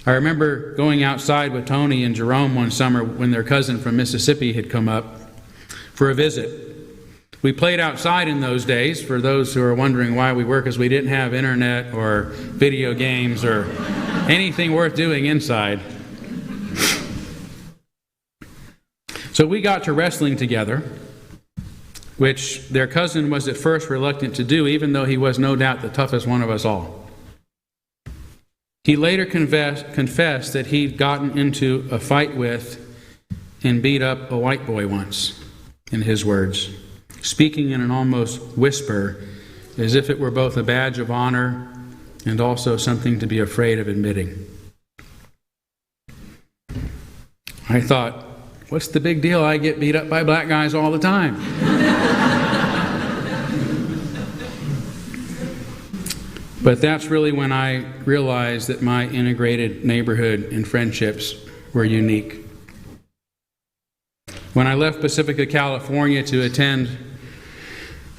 Speaker 4: I remember going outside with Tony and Jerome one summer when their cousin from Mississippi had come up for a visit. We played outside in those days, for those who are wondering why we were, because we didn't have internet or video games or anything worth doing inside. So we got to wrestling together, which their cousin was at first reluctant to do, even though he was no doubt the toughest one of us all. He later confessed that he'd gotten into a fight with and beat up a white boy once, in his words, speaking in an almost whisper, as if it were both a badge of honor and also something to be afraid of admitting. I thought, what's the big deal? I get beat up by black guys all the time. But that's really when I realized that my integrated neighborhood and friendships were unique. When I left Pacifica, California to attend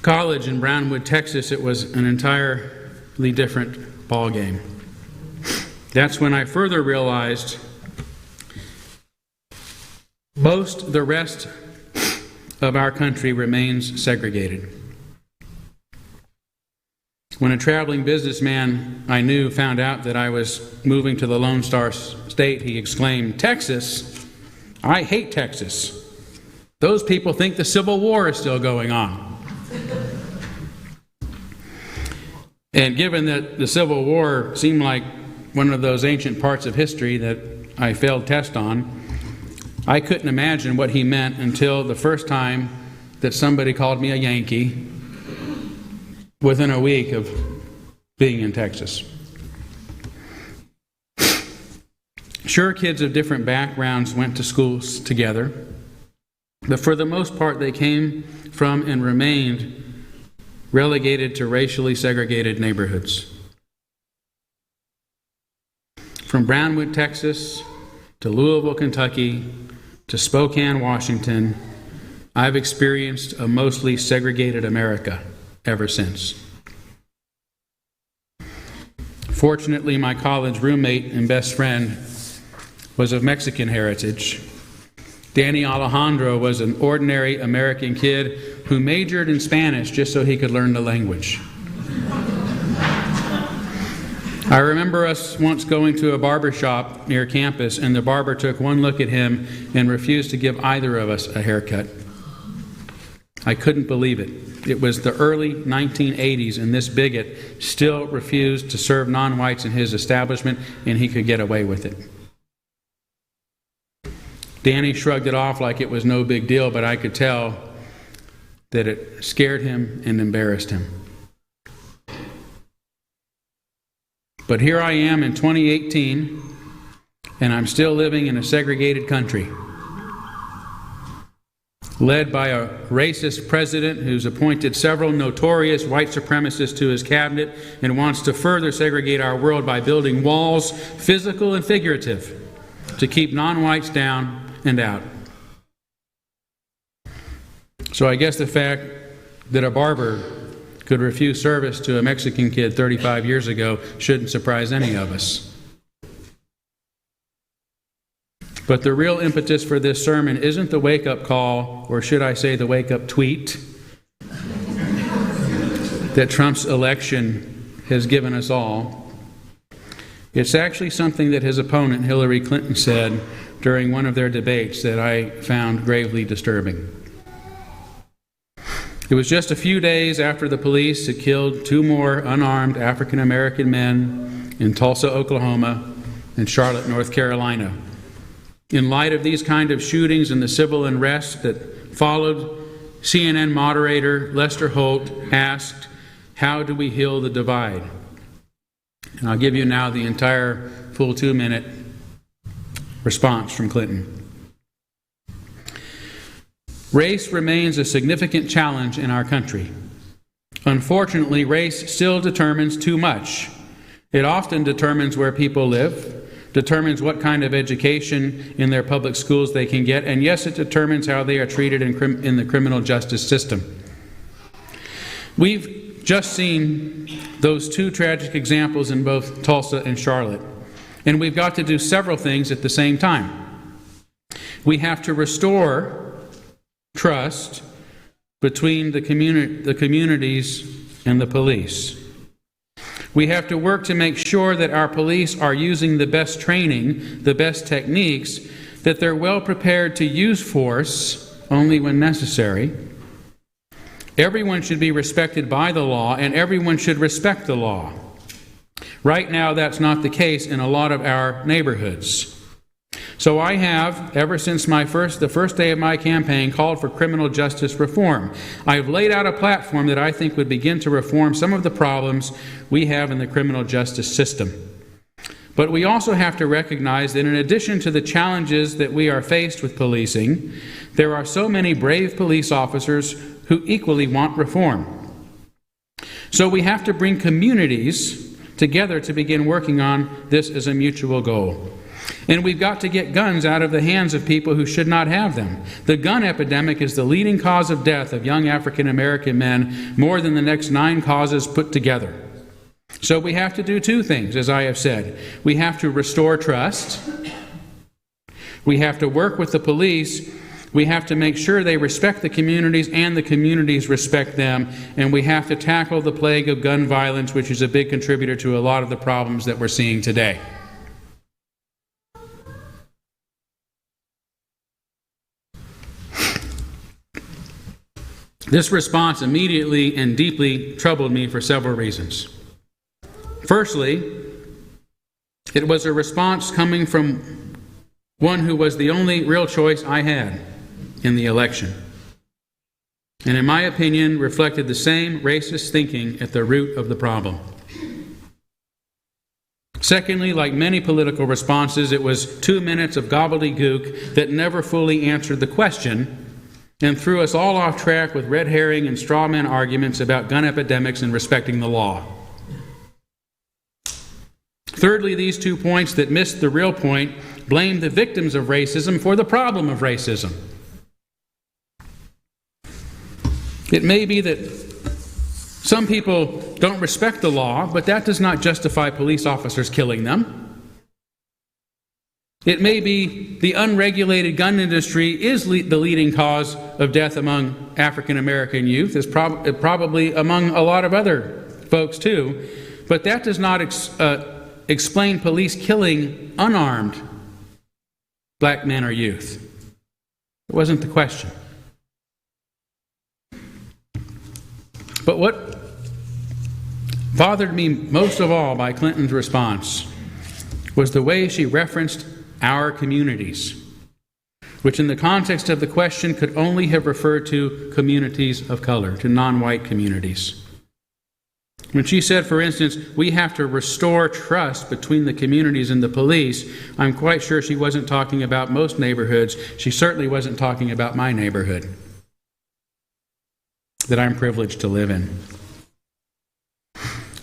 Speaker 4: college in Brownwood, Texas, it was an entirely different ballgame. That's when I further realized the rest of our country remains segregated. When a traveling businessman I knew found out that I was moving to the Lone Star State, he exclaimed, "Texas? I hate Texas." Those people think the Civil War is still going on. And given that the Civil War seemed like one of those ancient parts of history that I failed test on, I couldn't imagine what he meant until the first time that somebody called me a Yankee within a week of being in Texas. Sure, kids of different backgrounds went to schools together, but for the most part they came from and remained relegated to racially segregated neighborhoods. From Brownwood, Texas, to Louisville, Kentucky, to Spokane, Washington, I've experienced a mostly segregated America ever since. Fortunately, my college roommate and best friend was of Mexican heritage. Danny Alejandro was an ordinary American kid who majored in Spanish just so he could learn the language. I remember us once going to a barber shop near campus, and the barber took one look at him and refused to give either of us a haircut. I couldn't believe it. It was the early 1980s, and this bigot still refused to serve non-whites in his establishment, and he could get away with it. Danny shrugged it off like it was no big deal, but I could tell that it scared him and embarrassed him. But here I am in 2018, and I'm still living in a segregated country, led by a racist president who's appointed several notorious white supremacists to his cabinet and wants to further segregate our world by building walls, physical and figurative, to keep non-whites down and out. So I guess the fact that a barber could refuse service to a Mexican kid 35 years ago shouldn't surprise any of us. But the real impetus for this sermon isn't the wake-up call, or should I say the wake-up tweet, that Trump's election has given us all. It's actually something that his opponent, Hillary Clinton, said during one of their debates that I found gravely disturbing. It was just a few days after the police had killed 2 more unarmed African American men in Tulsa, Oklahoma, and Charlotte, North Carolina. In light of these kind of shootings and the civil unrest that followed, CNN moderator Lester Holt asked, "How do we heal the divide?" And I'll give you now the entire full 2-minute response from Clinton. Race remains a significant challenge in our country. Unfortunately, race still determines too much. It often determines where people live, determines what kind of education in their public schools they can get, and yes, it determines how they are treated in the criminal justice system. We've just seen those 2 tragic examples in both Tulsa and Charlotte, and we've got to do several things at the same time. We have to restore trust between the communities and the police. We have to work to make sure that our police are using the best training, the best techniques, that they're well prepared to use force only when necessary. Everyone should be respected by the law, and everyone should respect the law. Right now, that's not the case in a lot of our neighborhoods. So I have, ever since the first day of my campaign, called for criminal justice reform. I've laid out a platform that I think would begin to reform some of the problems we have in the criminal justice system. But we also have to recognize that in addition to the challenges that we are faced with policing, there are so many brave police officers who equally want reform. So we have to bring communities together to begin working on this as a mutual goal. And we've got to get guns out of the hands of people who should not have them. The gun epidemic is the leading cause of death of young African American men, more than the next 9 causes put together. So we have to do 2 things, as I have said. We have to restore trust. We have to work with the police. We have to make sure they respect the communities and the communities respect them. And we have to tackle the plague of gun violence, which is a big contributor to a lot of the problems that we're seeing today. This response immediately and deeply troubled me for several reasons. Firstly, it was a response coming from one who was the only real choice I had in the election, and in my opinion reflected the same racist thinking at the root of the problem. Secondly, like many political responses, it was 2 minutes of gobbledygook that never fully answered the question and threw us all off track with red herring and straw man arguments about gun epidemics and respecting the law. Thirdly, these 2 points that missed the real point blamed the victims of racism for the problem of racism. It may be that some people don't respect the law, but that does not justify police officers killing them. It may be the unregulated gun industry is the leading cause of death among African American youth, is probably among a lot of other folks too, but that does not explain police killing unarmed black men or youth. It wasn't the question. But what bothered me most of all by Clinton's response was the way she referenced our communities, which in the context of the question could only have referred to communities of color, to non-white communities. When she said, for instance, we have to restore trust between the communities and the police, I'm quite sure she wasn't talking about most neighborhoods. She certainly wasn't talking about my neighborhood that I'm privileged to live in.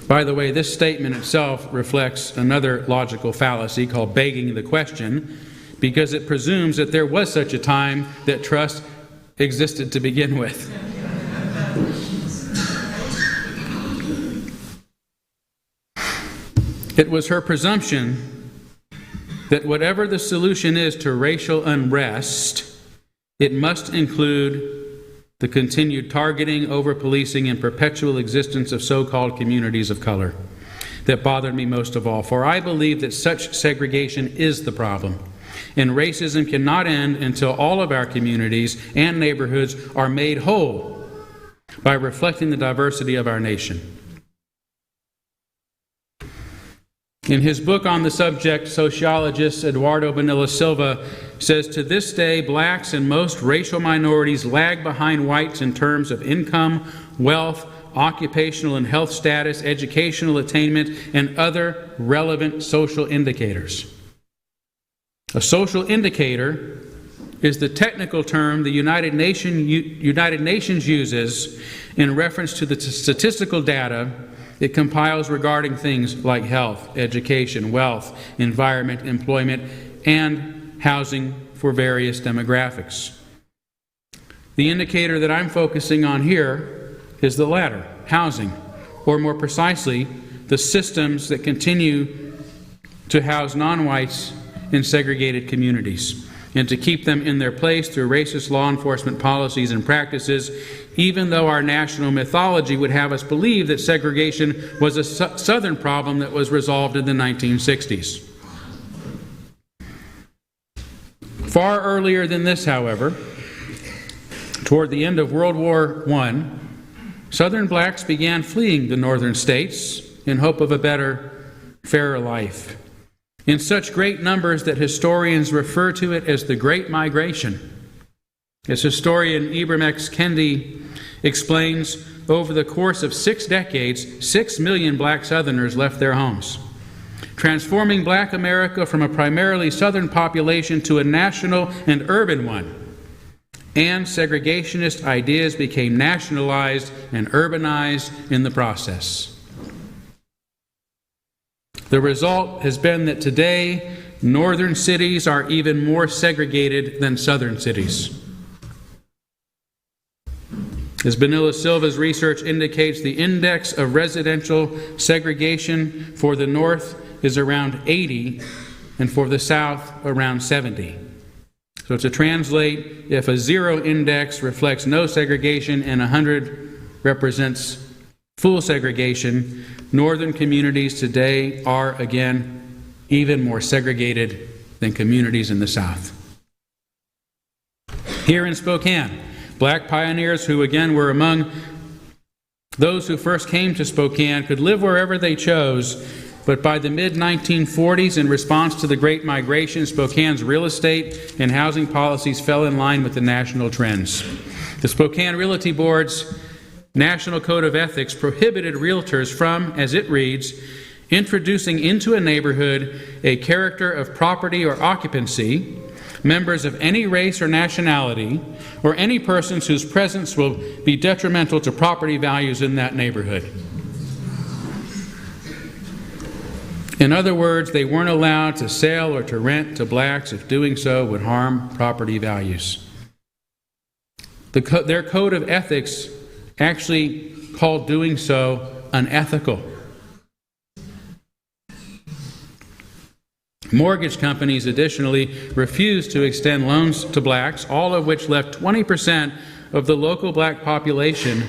Speaker 4: By the way, this statement itself reflects another logical fallacy called begging the question, because it presumes that there was such a time that trust existed to begin with. It was her presumption that whatever the solution is to racial unrest, it must include the continued targeting, over-policing, and perpetual existence of so-called communities of color that bothered me most of all. For I believe that such segregation is the problem, and racism cannot end until all of our communities and neighborhoods are made whole by reflecting the diversity of our nation. In his book on the subject, sociologist Eduardo Bonilla Silva says, to this day, blacks and most racial minorities lag behind whites in terms of income, wealth, occupational and health status, educational attainment, and other relevant social indicators. A social indicator is the technical term the United Nations uses in reference to the statistical data it compiles regarding things like health, education, wealth, environment, employment, and housing for various demographics. The indicator that I'm focusing on here is the latter, housing, or more precisely, the systems that continue to house non-whites in segregated communities and to keep them in their place through racist law enforcement policies and practices, even though our national mythology would have us believe that segregation was a Southern problem that was resolved in the 1960s. Far earlier than this, however, toward the end of World War I, Southern blacks began fleeing the northern states in hope of a better, fairer life, in such great numbers that historians refer to it as the Great Migration. As historian Ibram X. Kendi explains, over the course of 6 decades, 6 million black Southerners left their homes, transforming black America from a primarily Southern population to a national and urban one. And segregationist ideas became nationalized and urbanized in the process. The result has been that today, northern cities are even more segregated than southern cities. As Bonilla Silva's research indicates, the index of residential segregation for the north is around 80, and for the south, around 70. So to translate, if a 0 index reflects no segregation and 100 represents full segregation, northern communities today are, again, even more segregated than communities in the south. Here in Spokane, Black pioneers who, again, were among those who first came to Spokane could live wherever they chose, but by the mid-1940s, in response to the Great Migration, Spokane's real estate and housing policies fell in line with the national trends. The Spokane Realty Board's National Code of Ethics prohibited realtors from, as it reads, introducing into a neighborhood a character of property or occupancy, members of any race or nationality, or any persons whose presence will be detrimental to property values in that neighborhood. In other words, they weren't allowed to sell or to rent to blacks if doing so would harm property values. Their code of ethics actually called doing so unethical. Mortgage companies additionally refused to extend loans to blacks, all of which left 20% of the local black population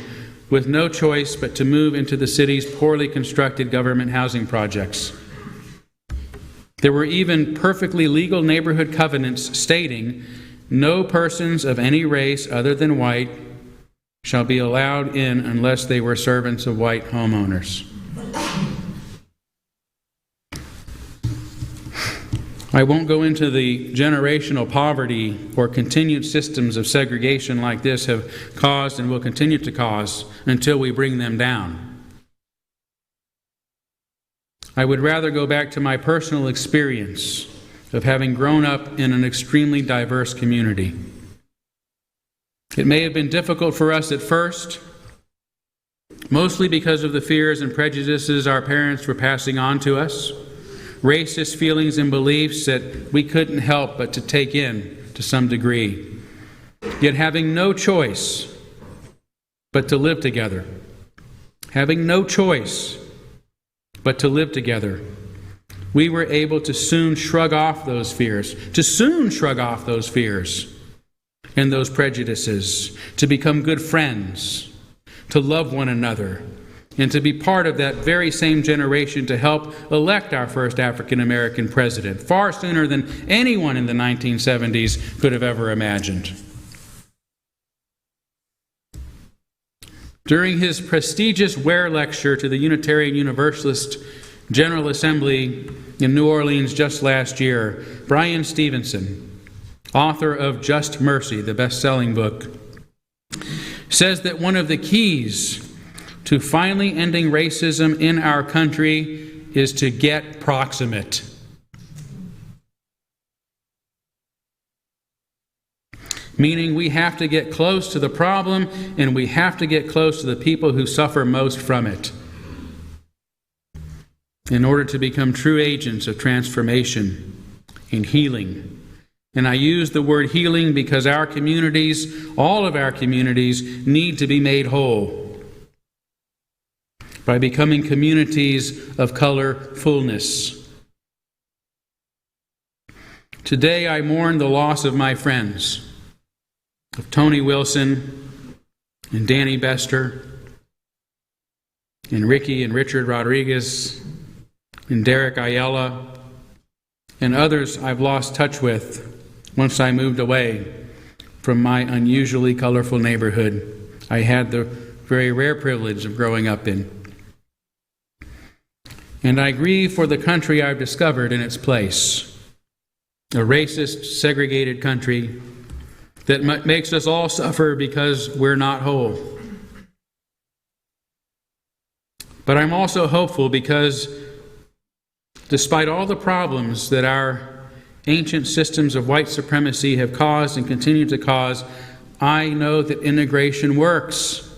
Speaker 4: with no choice but to move into the city's poorly constructed government housing projects. There were even perfectly legal neighborhood covenants stating no persons of any race other than white shall be allowed in unless they were servants of white homeowners. I won't go into the generational poverty or continued systems of segregation like this have caused and will continue to cause until we bring them down. I would rather go back to my personal experience of having grown up in an extremely diverse community. It may have been difficult for us at first, mostly because of the fears and prejudices our parents were passing on to us, racist feelings and beliefs that we couldn't help but to take in to some degree. Yet having no choice but to live together, having no choice but to live together, we were able to soon shrug off those fears and those prejudices, to become good friends, to love one another, and to be part of that very same generation to help elect our first African American president, far sooner than anyone in the 1970s could have ever imagined. During his prestigious Ware lecture to the Unitarian Universalist General Assembly in New Orleans just last year, Brian Stevenson, author of Just Mercy, the best-selling book, says that one of the keys to finally ending racism in our country is to get proximate. Meaning we have to get close to the problem and we have to get close to the people who suffer most from it in order to become true agents of transformation and healing. And I use the word healing because our communities, all of our communities, need to be made whole by becoming communities of colorfulness. Today I mourn the loss of my friends, of Tony Wilson and Danny Bester and Ricky and Richard Rodriguez and Derek Ayala and others I've lost touch with once I moved away from my unusually colorful neighborhood I had the very rare privilege of growing up in. And I grieve for the country I've discovered in its place, a racist, segregated country that makes us all suffer because we're not whole. But I'm also hopeful because despite all the problems that our ancient systems of white supremacy have caused and continue to cause, I know that integration works.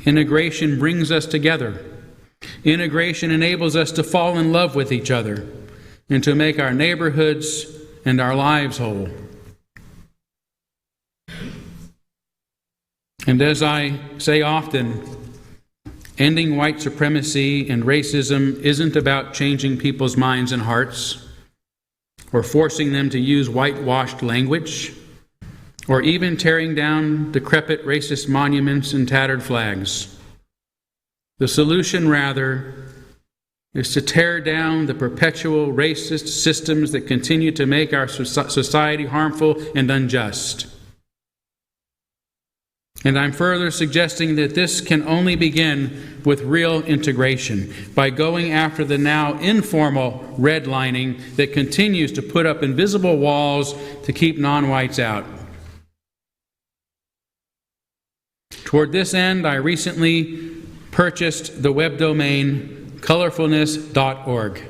Speaker 4: Integration brings us together. Integration enables us to fall in love with each other and to make our neighborhoods and our lives whole. And as I say often, ending white supremacy and racism isn't about changing people's minds and hearts, or forcing them to use whitewashed language, or even tearing down decrepit racist monuments and tattered flags. The solution, rather, is to tear down the perpetual racist systems that continue to make our society harmful and unjust, And I'm further suggesting that this can only begin with real integration, by going after the now informal redlining that continues to put up invisible walls to keep non-whites out. Toward this end, I recently purchased the web domain colorfulness.org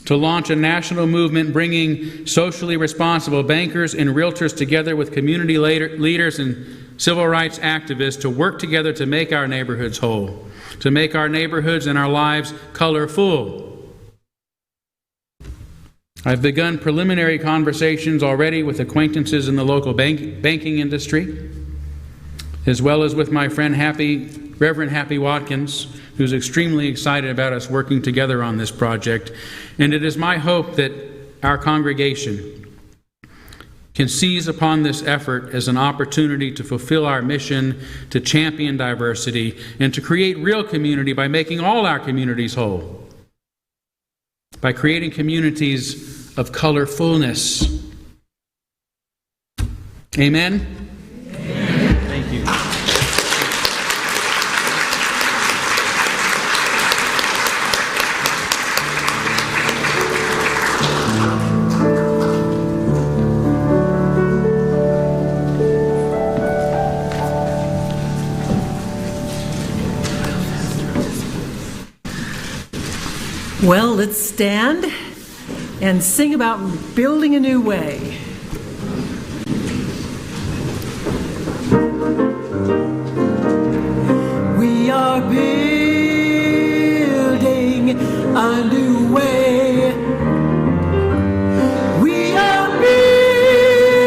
Speaker 4: to launch a national movement bringing socially responsible bankers and realtors together with community leaders and civil rights activists to work together to make our neighborhoods whole, to make our neighborhoods and our lives colorful. I've begun preliminary conversations already with acquaintances in the local banking industry, as well as with my friend Reverend Happy Watkins, who's extremely excited about us working together on this project. And it is my hope that our congregation can seize upon this effort as an opportunity to fulfill our mission to champion diversity and to create real community by making all our communities whole, by creating communities of colorfulness. Amen? Amen. Thank you.
Speaker 1: Well, let's stand and sing about building a new way. We are building a new way. We are building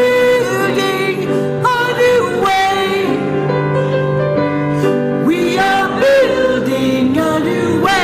Speaker 1: a new way. We are building a new way.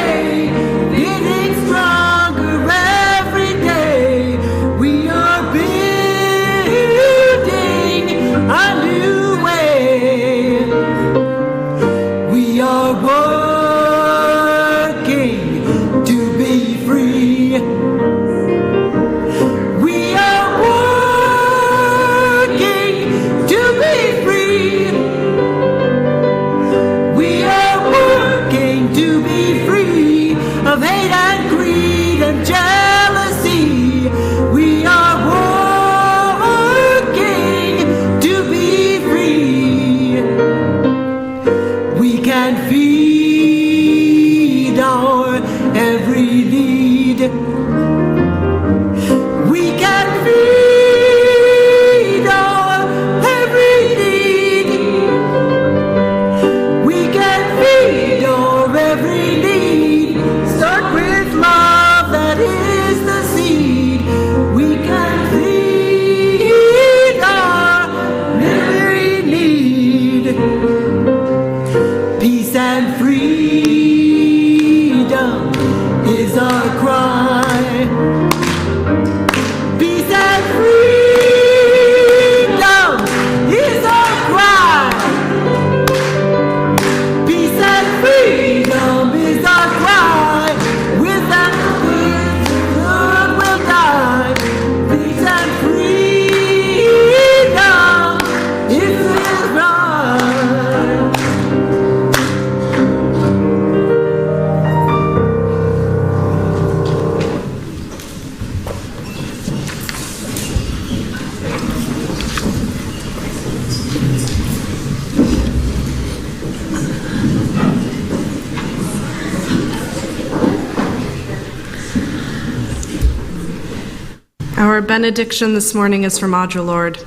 Speaker 5: Our benediction this morning is from Audre Lorde.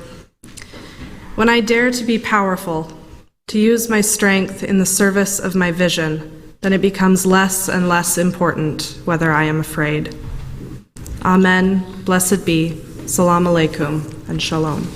Speaker 5: When I dare to be powerful, to use my strength in the service of my vision, then it becomes less and less important whether I am afraid. Amen, blessed be, salam alaikum, and shalom.